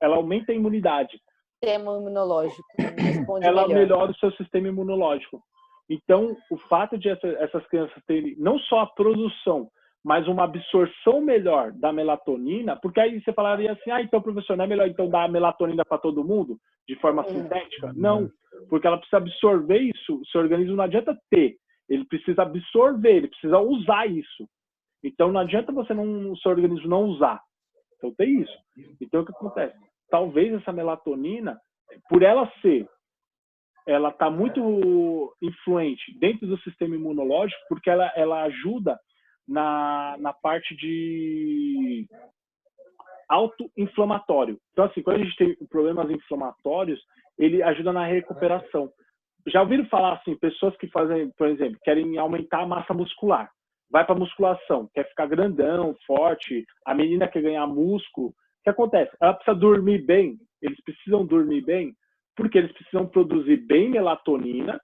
Ela aumenta a imunidade. Sistema imunológico. Ela melhora o seu sistema imunológico. Então, o fato de essas crianças terem não só a produção, mas uma absorção melhor da melatonina, porque aí você falaria assim, então, professor, não é melhor então dar a melatonina para todo mundo, de forma sintética? Não, porque ela precisa absorver isso, o seu organismo não adianta ter, ele precisa absorver, ele precisa usar isso. Então, não adianta o seu organismo não usar. Então, tem isso. Então, o que acontece? Talvez essa melatonina, por ela está muito influente dentro do sistema imunológico, porque ela ajuda na parte de auto-inflamatório. Então, assim, quando a gente tem problemas inflamatórios, ele ajuda na recuperação. Já ouviram falar, assim, pessoas que fazem, por exemplo, querem aumentar a massa muscular. Vai para musculação, quer ficar grandão, forte, a menina quer ganhar músculo. O que acontece? Ela precisa dormir bem, eles precisam dormir bem. porque eles precisam produzir bem melatonina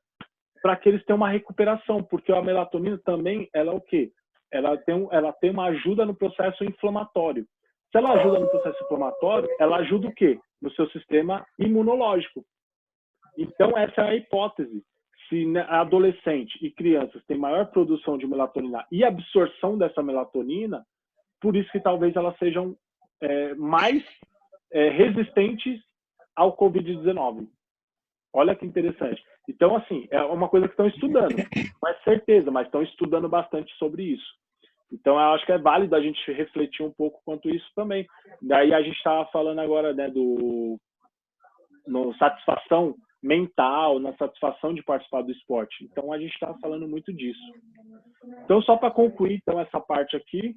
para que eles tenham uma recuperação, porque a melatonina também, ela é o quê? Ela tem uma ajuda no processo inflamatório. Se ela ajuda no processo inflamatório, ela ajuda o quê? No seu sistema imunológico. Então, essa é a hipótese. Se adolescente e crianças têm maior produção de melatonina e absorção dessa melatonina, por isso que talvez elas sejam mais resistentes ao Covid-19. Olha que interessante. Então, assim, é uma coisa que estão estudando. Não é certeza, mas estão estudando bastante sobre isso. Então, eu acho que é válido a gente refletir um pouco quanto isso também. Daí a gente estava falando agora, né, no satisfação mental, na satisfação de participar do esporte. Então, a gente está falando muito disso. Então, só para concluir, então, essa parte aqui,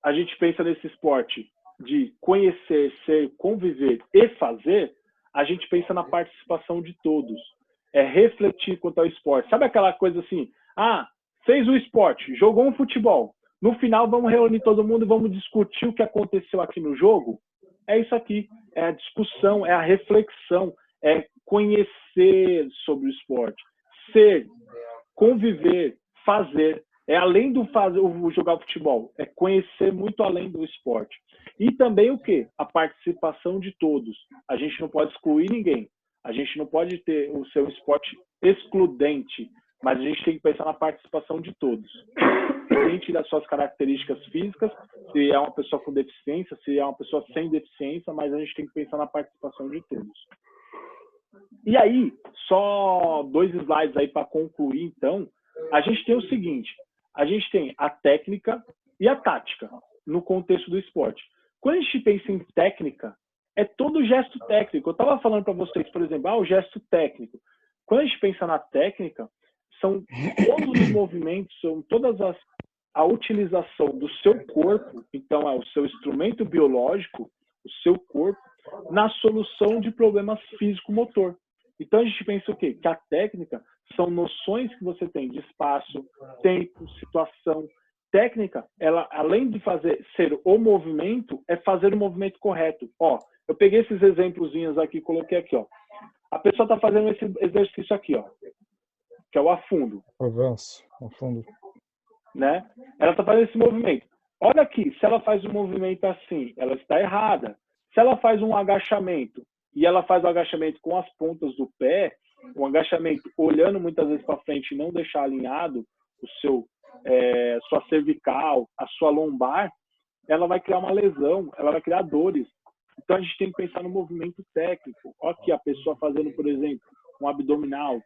a gente pensa nesse esporte de conhecer, ser, conviver e fazer, a gente pensa na participação de todos. É refletir quanto ao esporte. Sabe aquela coisa assim, fez o esporte, jogou um futebol, no final vamos reunir todo mundo e vamos discutir o que aconteceu aqui no jogo? É isso aqui, é a discussão, é a reflexão, é conhecer sobre o esporte, ser, conviver, fazer. É além do jogar futebol, é conhecer muito além do esporte. E também o quê? A participação de todos. A gente não pode excluir ninguém. A gente não pode ter o seu esporte excludente, mas a gente tem que pensar na participação de todos. Independente das suas características físicas, se é uma pessoa com deficiência, se é uma pessoa sem deficiência, mas a gente tem que pensar na participação de todos. E aí, só 2 slides aí para concluir, então, a gente tem o seguinte, a gente tem a técnica e a tática no contexto do esporte. Quando a gente pensa em técnica, é todo gesto técnico. Eu estava falando para vocês, por exemplo, o gesto técnico. Quando a gente pensa na técnica, são todos os movimentos, são a utilização do seu corpo, então é o seu instrumento biológico, o seu corpo, na solução de problemas físico-motor. Então a gente pensa o quê? Que a técnica são noções que você tem de espaço, tempo, situação. Técnica, ela, além de ser o movimento, é fazer o movimento correto. Ó, eu peguei esses exemplozinhos aqui, coloquei aqui, ó. A pessoa está fazendo esse exercício aqui, ó, que é o afundo. Avanço, afundo. Né? Ela está fazendo esse movimento. Olha aqui, se ela faz um movimento assim, ela está errada. Se ela faz um agachamento e ela faz o agachamento com as pontas do pé, um agachamento olhando muitas vezes para frente e não deixar alinhado sua cervical, a sua lombar, ela vai criar uma lesão, ela vai criar dores. Então a gente tem que pensar no movimento técnico. Olha aqui a pessoa fazendo, por exemplo, um abdominal,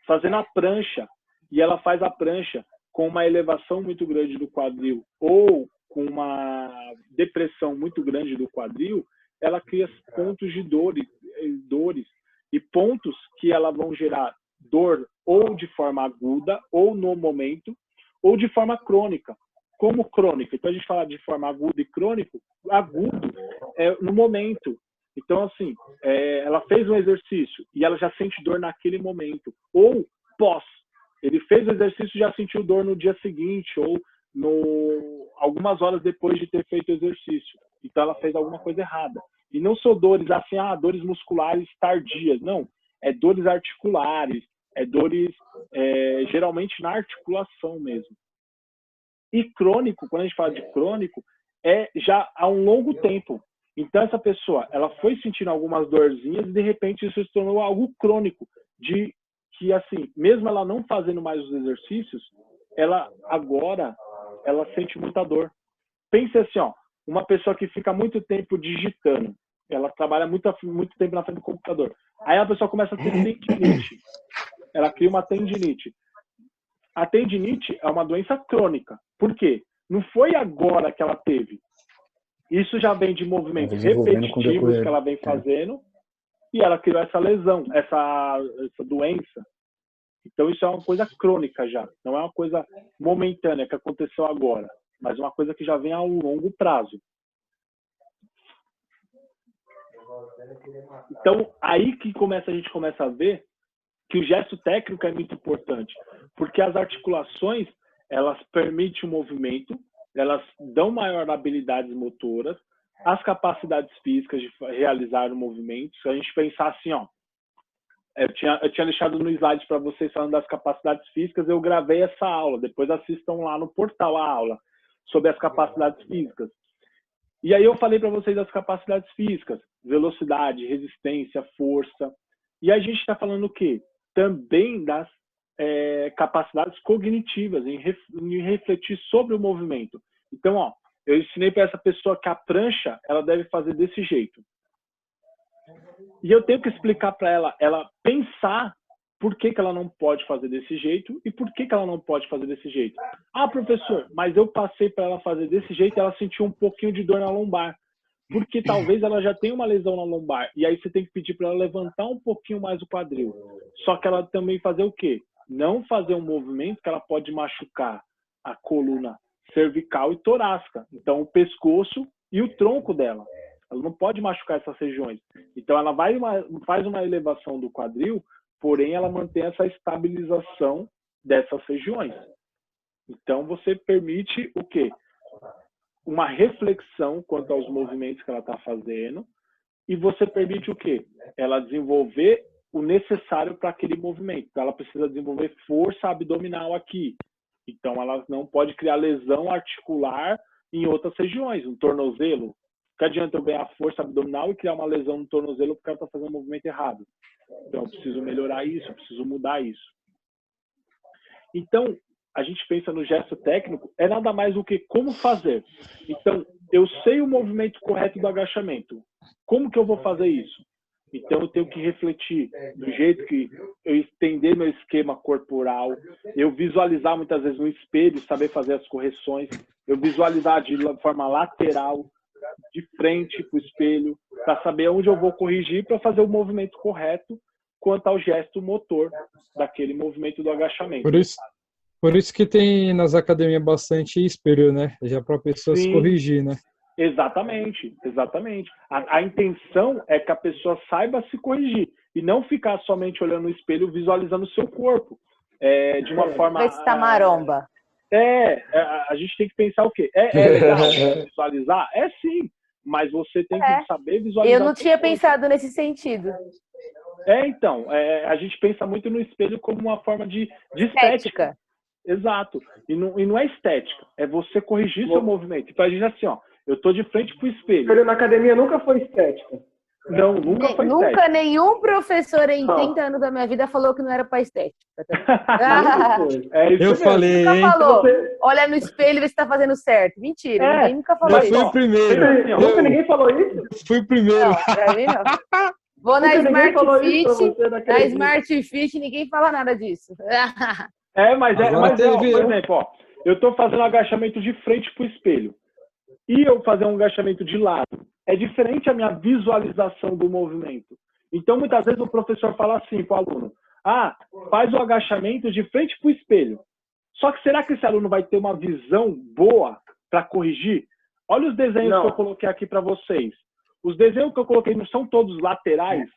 fazendo a prancha, e ela faz a prancha com uma elevação muito grande do quadril ou com uma depressão muito grande do quadril, ela cria pontos de dores e pontos que ela vão gerar dor ou de forma aguda, ou no momento, ou de forma crônica. Como crônica? Então a gente fala de forma aguda e crônico, agudo é no momento. Então, assim, ela fez um exercício e ela já sente dor naquele momento. Ou pós. Ele fez o exercício e já sentiu dor no dia seguinte ou algumas horas depois de ter feito o exercício. Então, ela fez alguma coisa errada. E não são dores assim, dores musculares tardias. Não. É dores articulares. É dores, geralmente, na articulação mesmo. E crônico, quando a gente fala de crônico, é já há um longo tempo. Então, essa pessoa, ela foi sentindo algumas dorzinhas e, de repente, isso se tornou algo crônico, de que, assim, mesmo ela não fazendo mais os exercícios, ela sente muita dor. Pense assim, ó, uma pessoa que fica muito tempo digitando, ela trabalha muito tempo na frente do computador. Aí a pessoa começa a ter tendinite. Ela cria uma tendinite. A tendinite é uma doença crônica. Por quê? Não foi agora que ela teve. Isso já vem de movimentos repetitivos que ela vem fazendo e ela criou essa lesão, essa doença. Então isso é uma coisa crônica já. Não é uma coisa momentânea que aconteceu agora, mas uma coisa que já vem a um longo prazo. Então aí que a gente começa a ver que o gesto técnico é muito importante, porque as articulações, elas permitem o movimento, elas dão maior habilidades motoras, as capacidades físicas de realizar o movimento. Se a gente pensar assim, ó, eu tinha deixado no slide para vocês falando das capacidades físicas, eu gravei essa aula, depois assistam lá no portal a aula sobre as capacidades físicas. E aí eu falei para vocês das capacidades físicas, velocidade, resistência, força. E a gente está falando o quê? Também das capacidades cognitivas, em refletir sobre o movimento. Então, ó, eu ensinei para essa pessoa que a prancha, ela deve fazer desse jeito. E eu tenho que explicar para ela pensar por que ela não pode fazer desse jeito e por que ela não pode fazer desse jeito. Ah, professor, mas eu passei para ela fazer desse jeito e ela sentiu um pouquinho de dor na lombar. Porque talvez ela já tenha uma lesão na lombar. E aí você tem que pedir para ela levantar um pouquinho mais o quadril. Só que ela também fazer o quê? Não fazer um movimento que ela pode machucar a coluna cervical e torácica. Então, o pescoço e o tronco dela. Ela não pode machucar essas regiões. Então, ela faz uma elevação do quadril, porém, ela mantém essa estabilização dessas regiões. Então, você permite o quê? Uma reflexão quanto aos movimentos que ela está fazendo e você permite o quê? Ela desenvolver o necessário para aquele movimento. Então, ela precisa desenvolver força abdominal aqui. Então, ela não pode criar lesão articular em outras regiões. Um tornozelo. Que adianta eu ganhar força abdominal e criar uma lesão no tornozelo porque ela está fazendo um movimento errado. Então, eu preciso melhorar isso, eu preciso mudar isso. Então, a gente pensa no gesto técnico, é nada mais do que como fazer. Então, eu sei o movimento correto do agachamento. Como que eu vou fazer isso? Então, eu tenho que refletir do jeito que eu estender meu esquema corporal, eu visualizar muitas vezes no espelho, saber fazer as correções, eu visualizar de forma lateral, de frente para o espelho, para saber onde eu vou corrigir para fazer o movimento correto quanto ao gesto motor daquele movimento do agachamento. Por isso que tem nas academias bastante espelho, né? Já para a pessoa se corrigir, né? Exatamente, exatamente. A intenção é que a pessoa saiba se corrigir e não ficar somente olhando no espelho visualizando o seu corpo. De uma forma... Vai estar maromba. A gente tem que pensar o quê? É legal visualizar? É sim, mas você tem que saber visualizar. Eu não tinha pensado nesse sentido. Então, a gente pensa muito no espelho como uma forma de estética. Exato. E não é estética, é você corrigir seu movimento. Então a gente assim, ó, eu tô de frente pro espelho. Espelho na academia nunca foi estética. Não, nunca foi Nunca estética. Nenhum professor em 30 anos da minha vida falou que não era para estética. Eu falei, nunca hein? falou. Olha no espelho e vê se tá fazendo certo. Mentira, ninguém nunca falou Eu isso. fui o primeiro. Nunca ninguém falou isso? Fui o primeiro. Não, pra mim não. Vou na Smart Fit, na Smart Fit, ninguém fala nada disso. Mas por exemplo, ó, eu tô fazendo agachamento de frente pro espelho. E eu fazer um agachamento de lado. É diferente a minha visualização do movimento. Então, muitas vezes o professor fala assim para o aluno, faz o agachamento de frente para o espelho. Só que será que esse aluno vai ter uma visão boa para corrigir? Olha os desenhos que eu coloquei aqui para vocês. Os desenhos que eu coloquei não são todos laterais?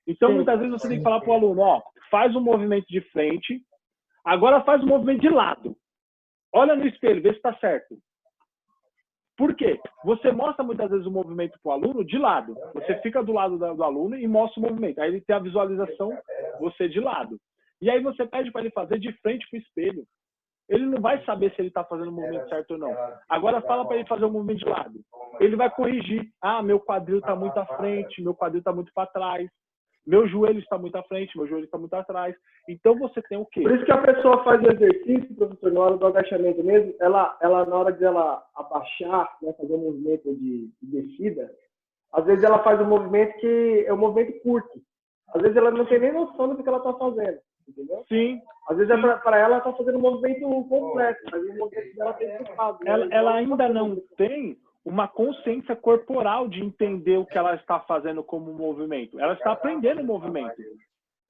Então, muitas vezes você tem que falar para o aluno, ó, faz um movimento de frente, agora faz um movimento de lado. Olha no espelho, vê se está certo. Por quê? Você mostra muitas vezes o movimento para o aluno de lado. Você fica do lado do aluno e mostra o movimento. Aí ele tem a visualização, você de lado. E aí você pede para ele fazer de frente para o espelho. Ele não vai saber se ele está fazendo o movimento certo ou não. Agora fala para ele fazer o movimento de lado. Ele vai corrigir. Meu quadril está muito à frente, meu quadril está muito para trás. Meu joelho está muito à frente, meu joelho está muito atrás. Então você tem o quê? Por isso que a pessoa faz o exercício, professor, na hora do agachamento mesmo, ela na hora de ela abaixar, né, fazer um movimento de descida, às vezes ela faz um movimento que é um movimento curto. Às vezes ela não tem nem noção do que ela está fazendo, entendeu? Sim. Às vezes para ela está fazendo um movimento completo, mas o movimento dela tem focado. Ela ainda não tem uma consciência corporal de entender o que ela está fazendo como movimento. Ela está aprendendo o movimento.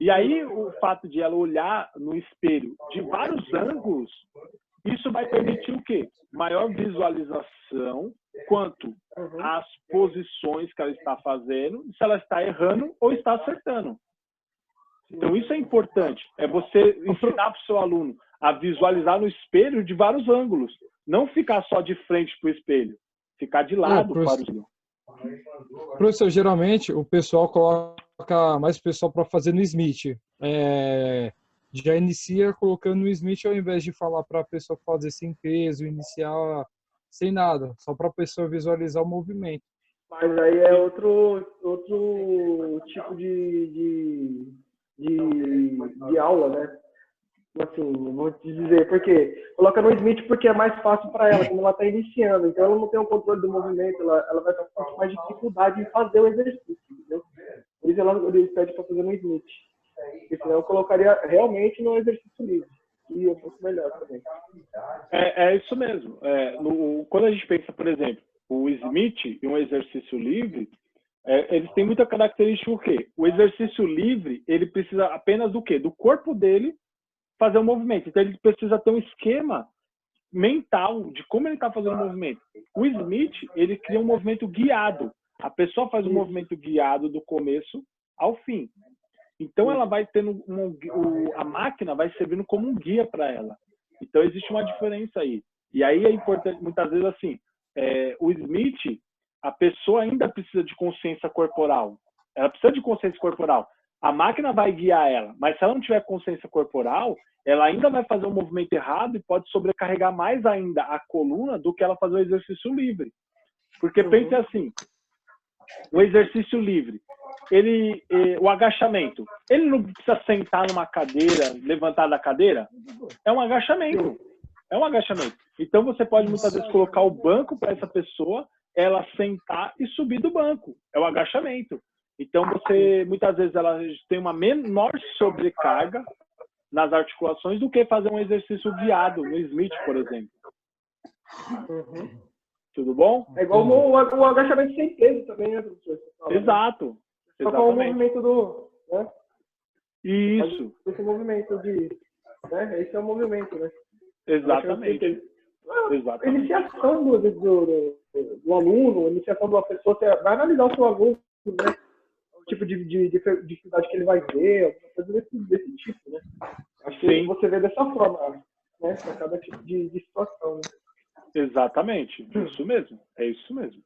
E aí, o fato de ela olhar no espelho de vários ângulos, isso vai permitir o quê? Maior visualização quanto às posições que ela está fazendo, se ela está errando ou está acertando. Então, isso é importante. É você ensinar para o seu aluno a visualizar no espelho de vários ângulos. Não ficar só de frente para o espelho. Ficar de lado para o espelho. Professor, geralmente o pessoal coloca mais pessoal para fazer no Smith. Já inicia colocando no Smith ao invés de falar para a pessoa fazer sem peso, iniciar sem nada, só para a pessoa visualizar o movimento. Mas aí é outro tipo de aula, né? Assim, vou te dizer, porque coloca no Smith porque é mais fácil para ela, como ela está iniciando. Então, ela não tem o controle do movimento, ela vai estar com mais dificuldade em fazer o exercício, entendeu? Por isso, ele pede para fazer no Smith. Porque senão eu colocaria realmente no exercício livre. E é muito melhor também. É isso mesmo. Quando a gente pensa, por exemplo, o Smith e um exercício livre, eles têm muita característica o quê? O exercício livre, ele precisa apenas do quê? Do corpo dele fazer o movimento. Então, ele precisa ter um esquema mental de como ele está fazendo o movimento. O Smith, ele cria um movimento guiado. A pessoa faz um movimento guiado do começo ao fim. Então, ela vai tendo a máquina vai servindo como um guia para ela. Então, existe uma diferença aí. E aí é importante, muitas vezes, assim, o Smith, a pessoa ainda precisa de consciência corporal. Ela precisa de consciência corporal. A máquina vai guiar ela, mas se ela não tiver consciência corporal, ela ainda vai fazer um movimento errado e pode sobrecarregar mais ainda a coluna do que ela fazer o exercício livre. Porque pense assim, o exercício livre, o agachamento, ele não precisa sentar numa cadeira, levantar da cadeira, é um agachamento. É um agachamento. Então você pode muitas vezes colocar o banco para essa pessoa, ela sentar e subir do banco. É o agachamento. Então, muitas vezes, ela tem uma menor sobrecarga nas articulações do que fazer um exercício guiado no Smith, por exemplo. Tudo bom? É igual o agachamento sem peso também, né, professor? Exato. Só com o movimento do... Né? Isso. Esse movimento de... Né? Esse é o movimento, né? Exatamente. A iniciação do aluno, a iniciação de uma pessoa, você vai analisar o seu aluno, né? O tipo de dificuldade que ele vai ter, alguma coisa desse tipo, né? Acho que você vê dessa forma, né? Para cada tipo de situação, né? Exatamente. Isso mesmo. É isso mesmo.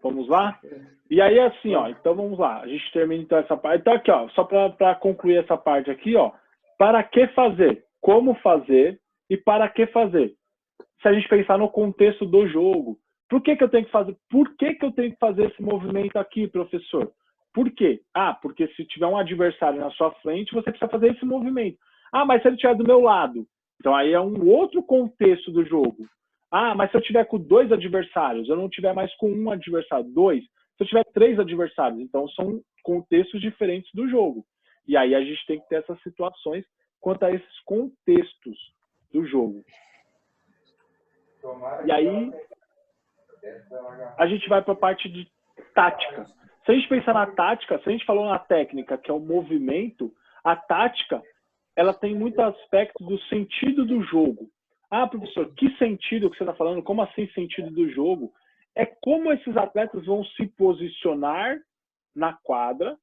Vamos lá? E aí, assim, ó, então vamos lá. A gente termina então essa parte. Então, aqui, ó, só para concluir essa parte aqui, ó. Para que fazer? Como fazer e para que fazer? Se a gente pensar no contexto do jogo, por que eu tenho que fazer? Por que eu tenho que fazer esse movimento aqui, professor? Por quê? Porque se tiver um adversário na sua frente, você precisa fazer esse movimento. Mas se ele estiver do meu lado, então aí é um outro contexto do jogo. Mas se eu tiver com 2 adversários, eu não tiver mais com um adversário, 2. Se eu tiver 3 adversários, então são contextos diferentes do jogo. E aí a gente tem que ter essas situações quanto a esses contextos do jogo. E aí a gente vai para a parte de tática. Se a gente pensar na tática, se a gente falou na técnica, que é o movimento, a tática, ela tem muitos aspectos do sentido do jogo. Professor, que sentido que você está falando? Como assim sentido do jogo? É como esses atletas vão se posicionar na quadra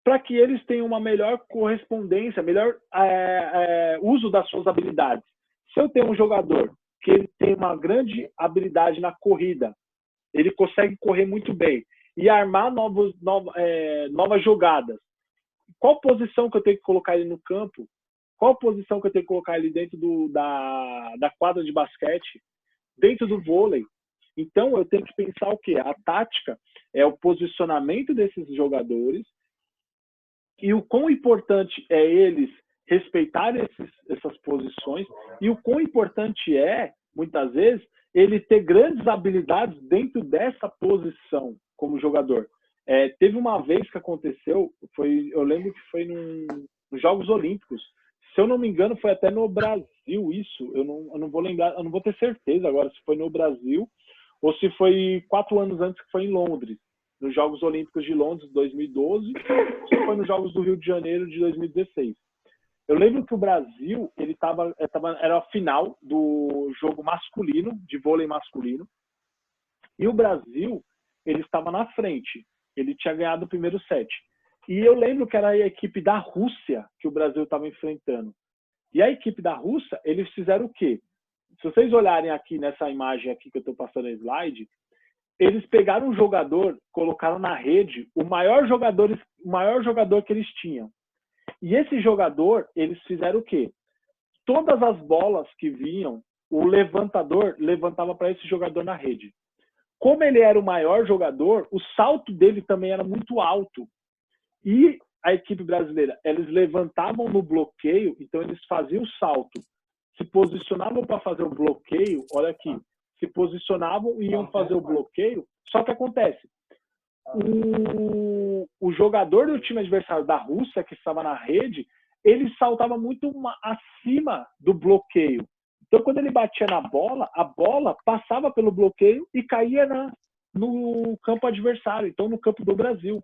para que eles tenham uma melhor correspondência, melhor uso das suas habilidades. Se eu tenho um jogador que ele tem uma grande habilidade na corrida, ele consegue correr muito bem e armar novas jogadas, qual posição que eu tenho que colocar ele no campo? Qual posição que eu tenho que colocar ele dentro da quadra de basquete? Dentro do vôlei? Então, eu tenho que pensar o quê? A tática é o posicionamento desses jogadores e o quão importante é eles respeitarem essas posições e o quão importante é, muitas vezes, ele ter grandes habilidades dentro dessa posição como jogador. Teve uma vez que aconteceu, eu lembro que foi nos Jogos Olímpicos. Se eu não me engano, foi até no Brasil isso. Eu não vou lembrar, eu não vou ter certeza agora se foi no Brasil ou se foi 4 anos antes, que foi em Londres, nos Jogos Olímpicos de Londres de 2012, ou se foi nos Jogos do Rio de Janeiro de 2016. Eu lembro que o Brasil era a final do jogo masculino, de vôlei masculino, e o Brasil ele estava na frente. Ele tinha ganhado o primeiro set. E eu lembro que era a equipe da Rússia que o Brasil estava enfrentando. E a equipe da Rússia, eles fizeram o quê? Se vocês olharem aqui nessa imagem aqui que eu estou passando no slide, eles pegaram um jogador, colocaram na rede o maior jogador que eles tinham. E esse jogador, eles fizeram o quê? Todas as bolas que vinham, o levantador levantava para esse jogador na rede. Como ele era o maior jogador, o salto dele também era muito alto. E a equipe brasileira, eles levantavam no bloqueio, então eles faziam o salto, se posicionavam para fazer o bloqueio, olha aqui, se posicionavam e iam fazer o bloqueio, só que acontece, o jogador do time adversário da Rússia, que estava na rede, ele saltava muito acima do bloqueio. Então, quando ele batia na bola, a bola passava pelo bloqueio e caía no campo adversário, então no campo do Brasil.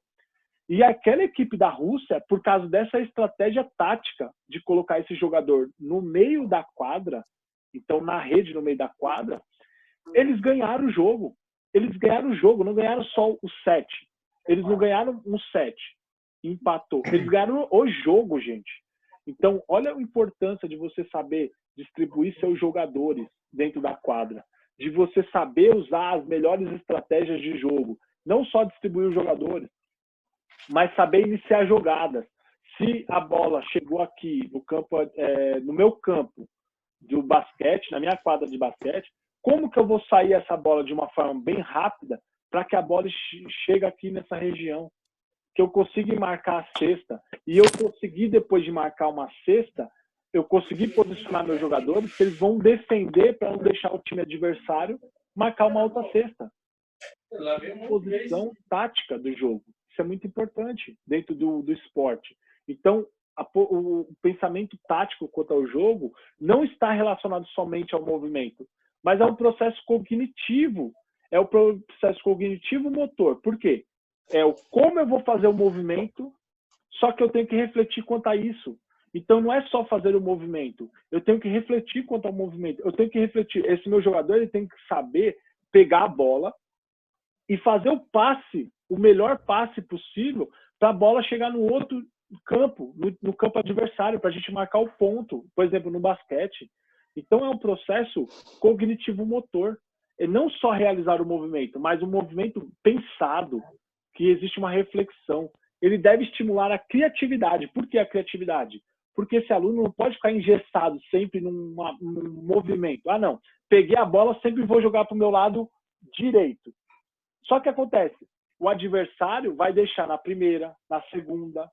E aquela equipe da Rússia, por causa dessa estratégia tática de colocar esse jogador no meio da quadra, então na rede no meio da quadra, eles ganharam o jogo. Eles ganharam o jogo, não ganharam só o set. Eles não ganharam um set, empatou. Eles ganharam o jogo, gente. Então, olha a importância de você saber distribuir seus jogadores dentro da quadra, de você saber usar as melhores estratégias de jogo, não só distribuir os jogadores, mas saber iniciar jogadas. Se a bola chegou aqui no campo, no meu campo do basquete, na minha quadra de basquete, como que eu vou sair essa bola de uma forma bem rápida para que a bola chegue aqui nessa região? Que eu consiga marcar a cesta. E eu consegui, depois de marcar uma cesta, eu consegui posicionar meus jogadores que eles vão defender para não deixar o time adversário marcar uma outra cesta. Posição tática do jogo. Isso é muito importante dentro do esporte. Então, o pensamento tático quanto ao jogo não está relacionado somente ao movimento, mas é um processo cognitivo. É o processo cognitivo motor. Por quê? É o como eu vou fazer o movimento, só que eu tenho que refletir quanto a isso. Então, não é só fazer o movimento. Eu tenho que refletir quanto ao movimento. Eu tenho que refletir. Esse meu jogador ele tem que saber pegar a bola e fazer o passe, o melhor passe possível, para a bola chegar no outro campo, no campo adversário, para a gente marcar o ponto, por exemplo, no basquete. Então, é um processo cognitivo-motor. É não só realizar o movimento, mas um movimento pensado, que existe uma reflexão. Ele deve estimular a criatividade. Por que a criatividade? Porque esse aluno não pode ficar engessado sempre num movimento. Ah, não, peguei a bola, sempre vou jogar para o meu lado direito. Só que acontece, o adversário vai deixar na primeira, na segunda,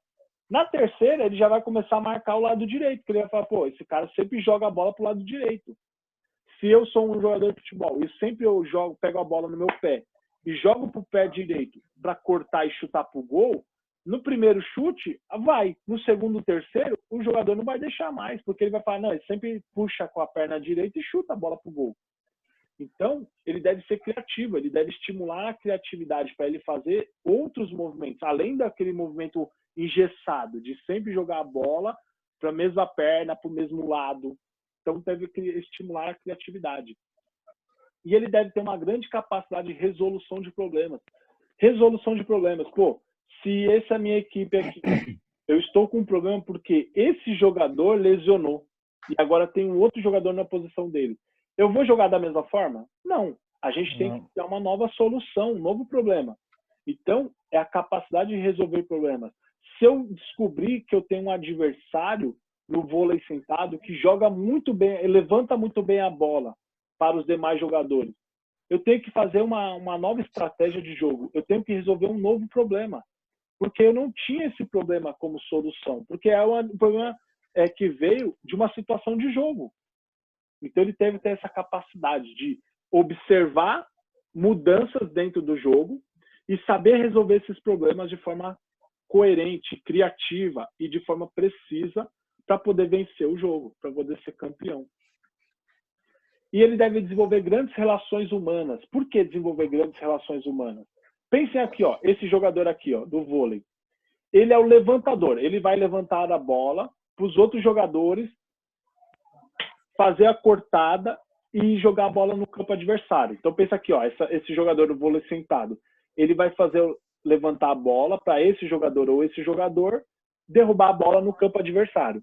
na terceira ele já vai começar a marcar o lado direito, porque ele vai falar, pô, esse cara sempre joga a bola para o lado direito. Se eu sou um jogador de futebol e sempre eu pego a bola no meu pé e jogo para o pé direito para cortar e chutar para o gol, no primeiro chute, vai. No segundo, terceiro, o jogador não vai deixar mais, porque ele vai falar, não, ele sempre puxa com a perna direita e chuta a bola para o gol. Então, ele deve ser criativo, ele deve estimular a criatividade para ele fazer outros movimentos, além daquele movimento engessado, de sempre jogar a bola para a mesma perna, para o mesmo lado. Então, deve estimular a criatividade. E ele deve ter uma grande capacidade de resolução de problemas. Resolução de problemas. Pô, se essa é a minha equipe aqui, eu estou com um problema porque esse jogador lesionou e agora tem um outro jogador na posição dele. Eu vou jogar da mesma forma? Não. A gente tem que dar uma nova solução, um novo problema. Então, é a capacidade de resolver problemas. Se eu descobrir que eu tenho um adversário no vôlei sentado que joga muito bem, levanta muito bem a bola para os demais jogadores, eu tenho que fazer uma nova estratégia de jogo. Eu tenho que resolver um novo problema. Porque eu não tinha esse problema como solução. Porque é um problema que veio de uma situação de jogo. Então, ele deve ter essa capacidade de observar mudanças dentro do jogo e saber resolver esses problemas de forma coerente, criativa e de forma precisa para poder vencer o jogo, para poder ser campeão. E ele deve desenvolver grandes relações humanas. Por que desenvolver grandes relações humanas? Pensem aqui, ó, esse jogador aqui, ó, do vôlei. Ele é o levantador. Ele vai levantar a bola para os outros jogadores fazer a cortada e jogar a bola no campo adversário. Então pensa aqui, ó, esse jogador do vôlei sentado, ele vai levantar a bola para esse jogador ou esse jogador derrubar a bola no campo adversário.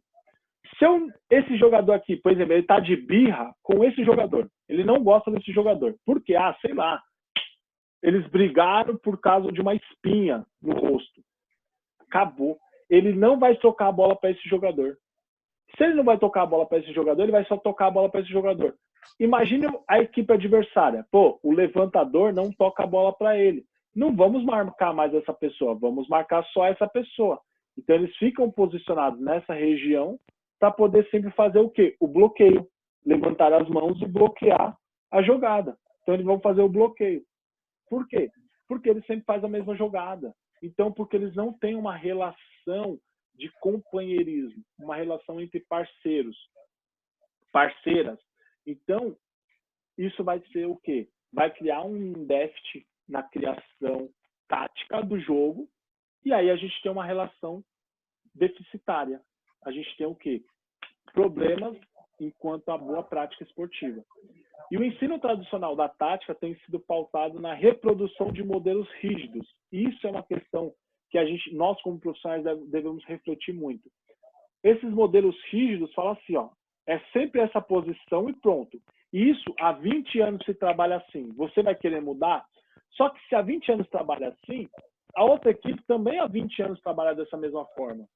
Se esse jogador aqui, por exemplo, ele está de birra com esse jogador, ele não gosta desse jogador. Por quê? Ah, sei lá. Eles brigaram por causa de uma espinha no rosto. Acabou. Ele não vai tocar a bola para esse jogador. Se ele não vai tocar a bola para esse jogador, ele vai só tocar a bola para esse jogador. Imagine a equipe adversária. Pô, o levantador não toca a bola para ele. Não vamos marcar mais essa pessoa, vamos marcar só essa pessoa. Então eles ficam posicionados nessa região para poder sempre fazer o quê? O bloqueio. Levantar as mãos e bloquear a jogada. Então eles vão fazer o bloqueio. Por quê? Porque eles sempre fazem a mesma jogada. Então, porque eles não têm uma relação de companheirismo, uma relação entre parceiros, parceiras. Então, isso vai ser o quê? Vai criar um déficit na criação tática do jogo, e aí a gente tem uma relação deficitária. A gente tem o quê? Problemas enquanto a boa prática esportiva. E o ensino tradicional da tática tem sido pautado na reprodução de modelos rígidos. E isso é uma questão que nós como profissionais devemos refletir muito. Esses modelos rígidos falam assim, ó, é sempre essa posição e pronto. E isso há 20 anos se trabalha assim. Você vai querer mudar? Só que se há 20 anos trabalha assim, a outra equipe também há 20 anos trabalha dessa mesma forma.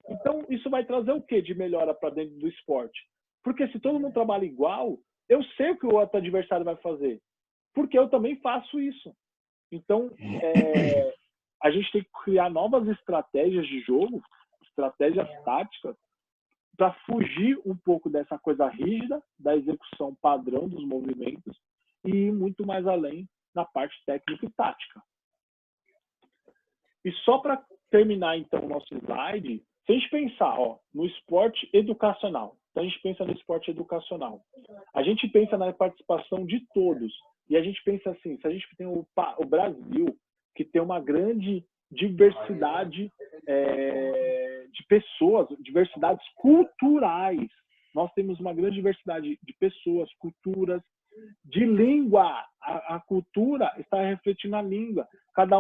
Então, isso vai trazer o que de melhora para dentro do esporte? Porque se todo mundo trabalha igual, eu sei o que o outro adversário vai fazer. Porque eu também faço isso. Então, a gente tem que criar novas estratégias de jogo, estratégias táticas, para fugir um pouco dessa coisa rígida, da execução padrão dos movimentos e ir muito mais além na parte técnica e tática. E só para terminar, então, o nosso slide, se a gente pensar no esporte educacional, então a gente pensa no esporte educacional, a gente pensa na participação de todos, e a gente pensa assim, se a gente tem o Brasil, que tem uma grande diversidade de pessoas, diversidades culturais, nós temos uma grande diversidade de pessoas, culturas, de língua, a cultura está refletindo na língua, cada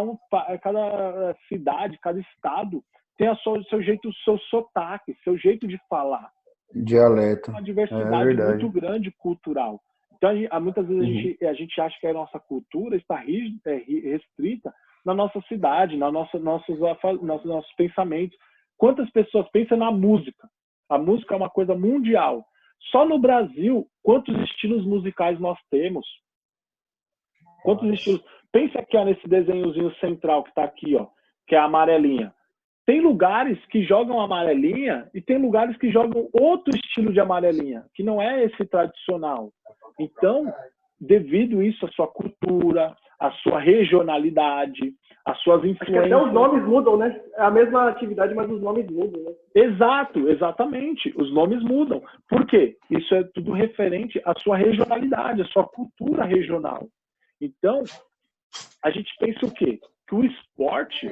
cidade, cada estado tem o seu jeito, o seu sotaque, seu jeito de falar. Dialeto. Uma diversidade muito grande cultural. Então, muitas vezes a gente acha que a nossa cultura está restrita na nossa cidade, nossos pensamentos. Quantas pessoas pensam na música? A música é uma coisa mundial. Só no Brasil, quantos estilos musicais nós temos? Quantos estilos? Pensa aqui nesse desenhozinho central que está aqui, que é a amarelinha. Tem lugares que jogam amarelinha e tem lugares que jogam outro estilo de amarelinha, que não é esse tradicional. Então, devido a isso, a sua cultura, a sua regionalidade, as suas influências... Até os nomes mudam, né? É a mesma atividade, mas os nomes mudam, né? Exato, exatamente. Os nomes mudam. Por quê? Isso é tudo referente à sua regionalidade, à sua cultura regional. Então, a gente pensa o quê? Que o esporte,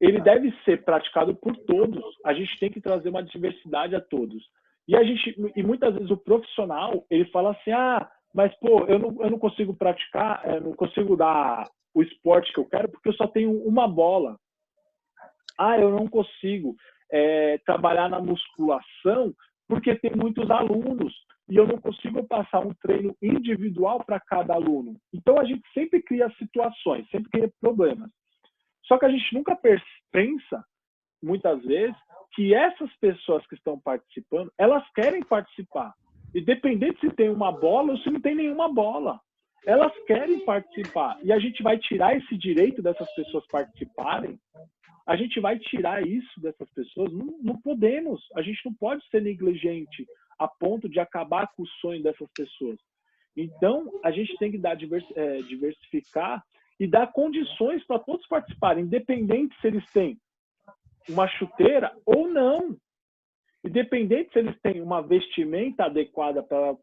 ele deve ser praticado por todos. A gente tem que trazer uma diversidade a todos. E muitas vezes o profissional, ele fala assim, mas pô, eu não consigo praticar, eu não consigo dar o esporte que eu quero porque eu só tenho uma bola. Eu não consigo trabalhar na musculação porque tem muitos alunos e eu não consigo passar um treino individual para cada aluno. Então a gente sempre cria situações, sempre cria problemas. Só que a gente nunca pensa, muitas vezes, que essas pessoas que estão participando, elas querem participar. Independente se tem uma bola ou se não tem nenhuma bola. Elas querem participar. E a gente vai tirar esse direito dessas pessoas participarem? A gente vai tirar isso dessas pessoas? Não podemos. A gente não pode ser negligente a ponto de acabar com o sonho dessas pessoas. Então, a gente tem que diversificar e dar condições para todos participarem, independente se eles têm uma chuteira ou não. Independente se eles têm uma vestimenta adequada para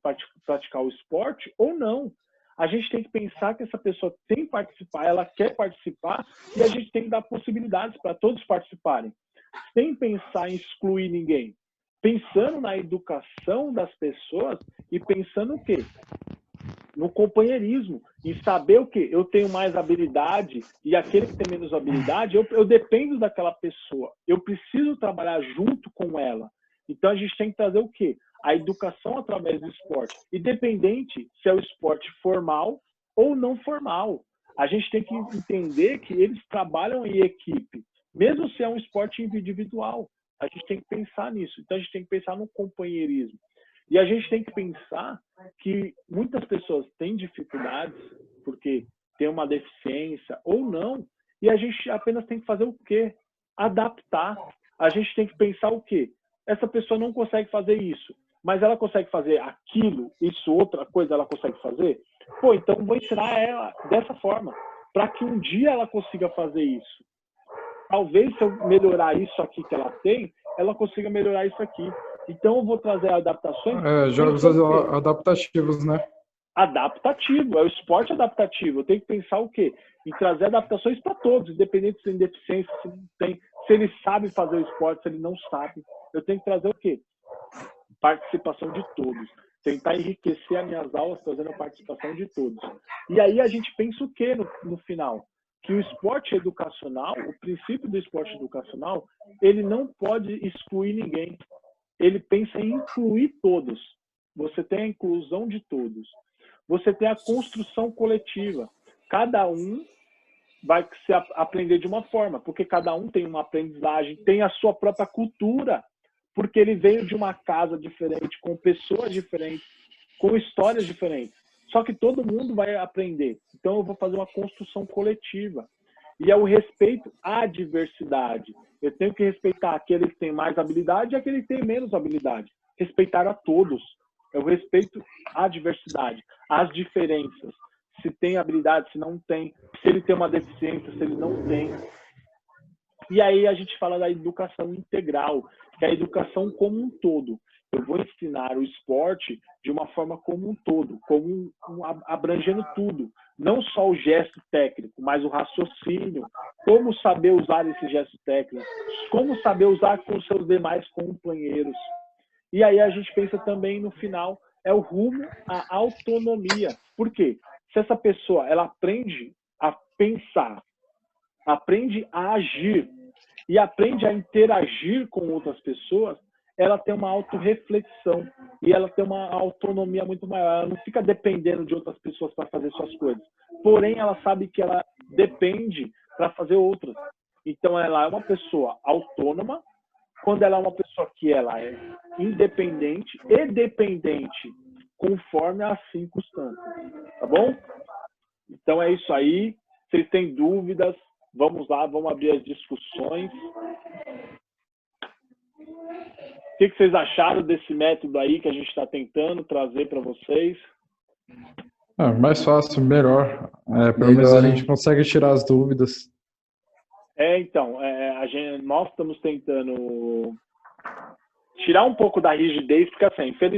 praticar o esporte ou não. A gente tem que pensar que essa pessoa tem que participar, ela quer participar, e a gente tem que dar possibilidades para todos participarem, sem pensar em excluir ninguém. Pensando na educação das pessoas e pensando o quê? No companheirismo, em saber o quê? Eu tenho mais habilidade e aquele que tem menos habilidade, eu dependo daquela pessoa. Eu preciso trabalhar junto com ela. Então a gente tem que trazer o quê? A educação através do esporte, independente se é o esporte formal ou não formal. A gente tem que entender que eles trabalham em equipe, mesmo se é um esporte individual. A gente tem que pensar nisso. Então, a gente tem que pensar no companheirismo. E a gente tem que pensar que muitas pessoas têm dificuldades porque tem uma deficiência ou não, e a gente apenas tem que fazer o quê? Adaptar. A gente tem que pensar o quê? Essa pessoa não consegue fazer isso, mas ela consegue fazer aquilo, isso, outra coisa ela consegue fazer? Pô, então vou ensinar ela dessa forma, para que um dia ela consiga fazer isso. Talvez se eu melhorar isso aqui que ela tem, ela consiga melhorar isso aqui. Então eu vou trazer adaptações. Jogos adaptativos, né? Adaptativo, é o esporte adaptativo. Eu tenho que pensar o quê? Em trazer adaptações para todos, independente se tem deficiência, se não tem, se ele sabe fazer o esporte, se ele não sabe. Eu tenho que trazer o quê? Participação de todos. Tentar enriquecer as minhas aulas trazendo a participação de todos. E aí a gente pensa o quê no final? Que o esporte educacional, o princípio do esporte educacional, ele não pode excluir ninguém. Ele pensa em incluir todos. Você tem a inclusão de todos. Você tem a construção coletiva. Cada um vai se aprender de uma forma, porque cada um tem uma aprendizagem, tem a sua própria cultura, porque ele veio de uma casa diferente, com pessoas diferentes, com histórias diferentes. Só que todo mundo vai aprender. Então eu vou fazer uma construção coletiva. E é o respeito à diversidade. Eu tenho que respeitar aquele que tem mais habilidade e aquele que tem menos habilidade. Respeitar a todos. É o respeito à diversidade, às diferenças. Se tem habilidade, se não tem. Se ele tem uma deficiência, se ele não tem. E aí a gente fala da educação integral, que é a educação como um todo. Eu vou ensinar o esporte de uma forma como um todo, abrangendo tudo. Não só o gesto técnico, mas o raciocínio. Como saber usar esse gesto técnico. Como saber usar com os seus demais companheiros. E aí a gente pensa também no final, é o rumo à autonomia. Por quê? Se essa pessoa ela aprende a pensar, aprende a agir e aprende a interagir com outras pessoas, ela tem uma autorreflexão e ela tem uma autonomia muito maior. Ela não fica dependendo de outras pessoas para fazer suas coisas. Porém, ela sabe que ela depende para fazer outras. Então, ela é uma pessoa autônoma quando ela é uma pessoa que ela é independente e dependente conforme as circunstâncias. Tá bom? Então, é isso aí. Vocês têm dúvidas? Vamos lá, vamos abrir as discussões. O que vocês acharam desse método aí que a gente está tentando trazer para vocês? Mais fácil, melhor. Pelo menos a gente consegue tirar as dúvidas. Então, nós estamos tentando tirar um pouco da rigidez, porque assim, infelizmente,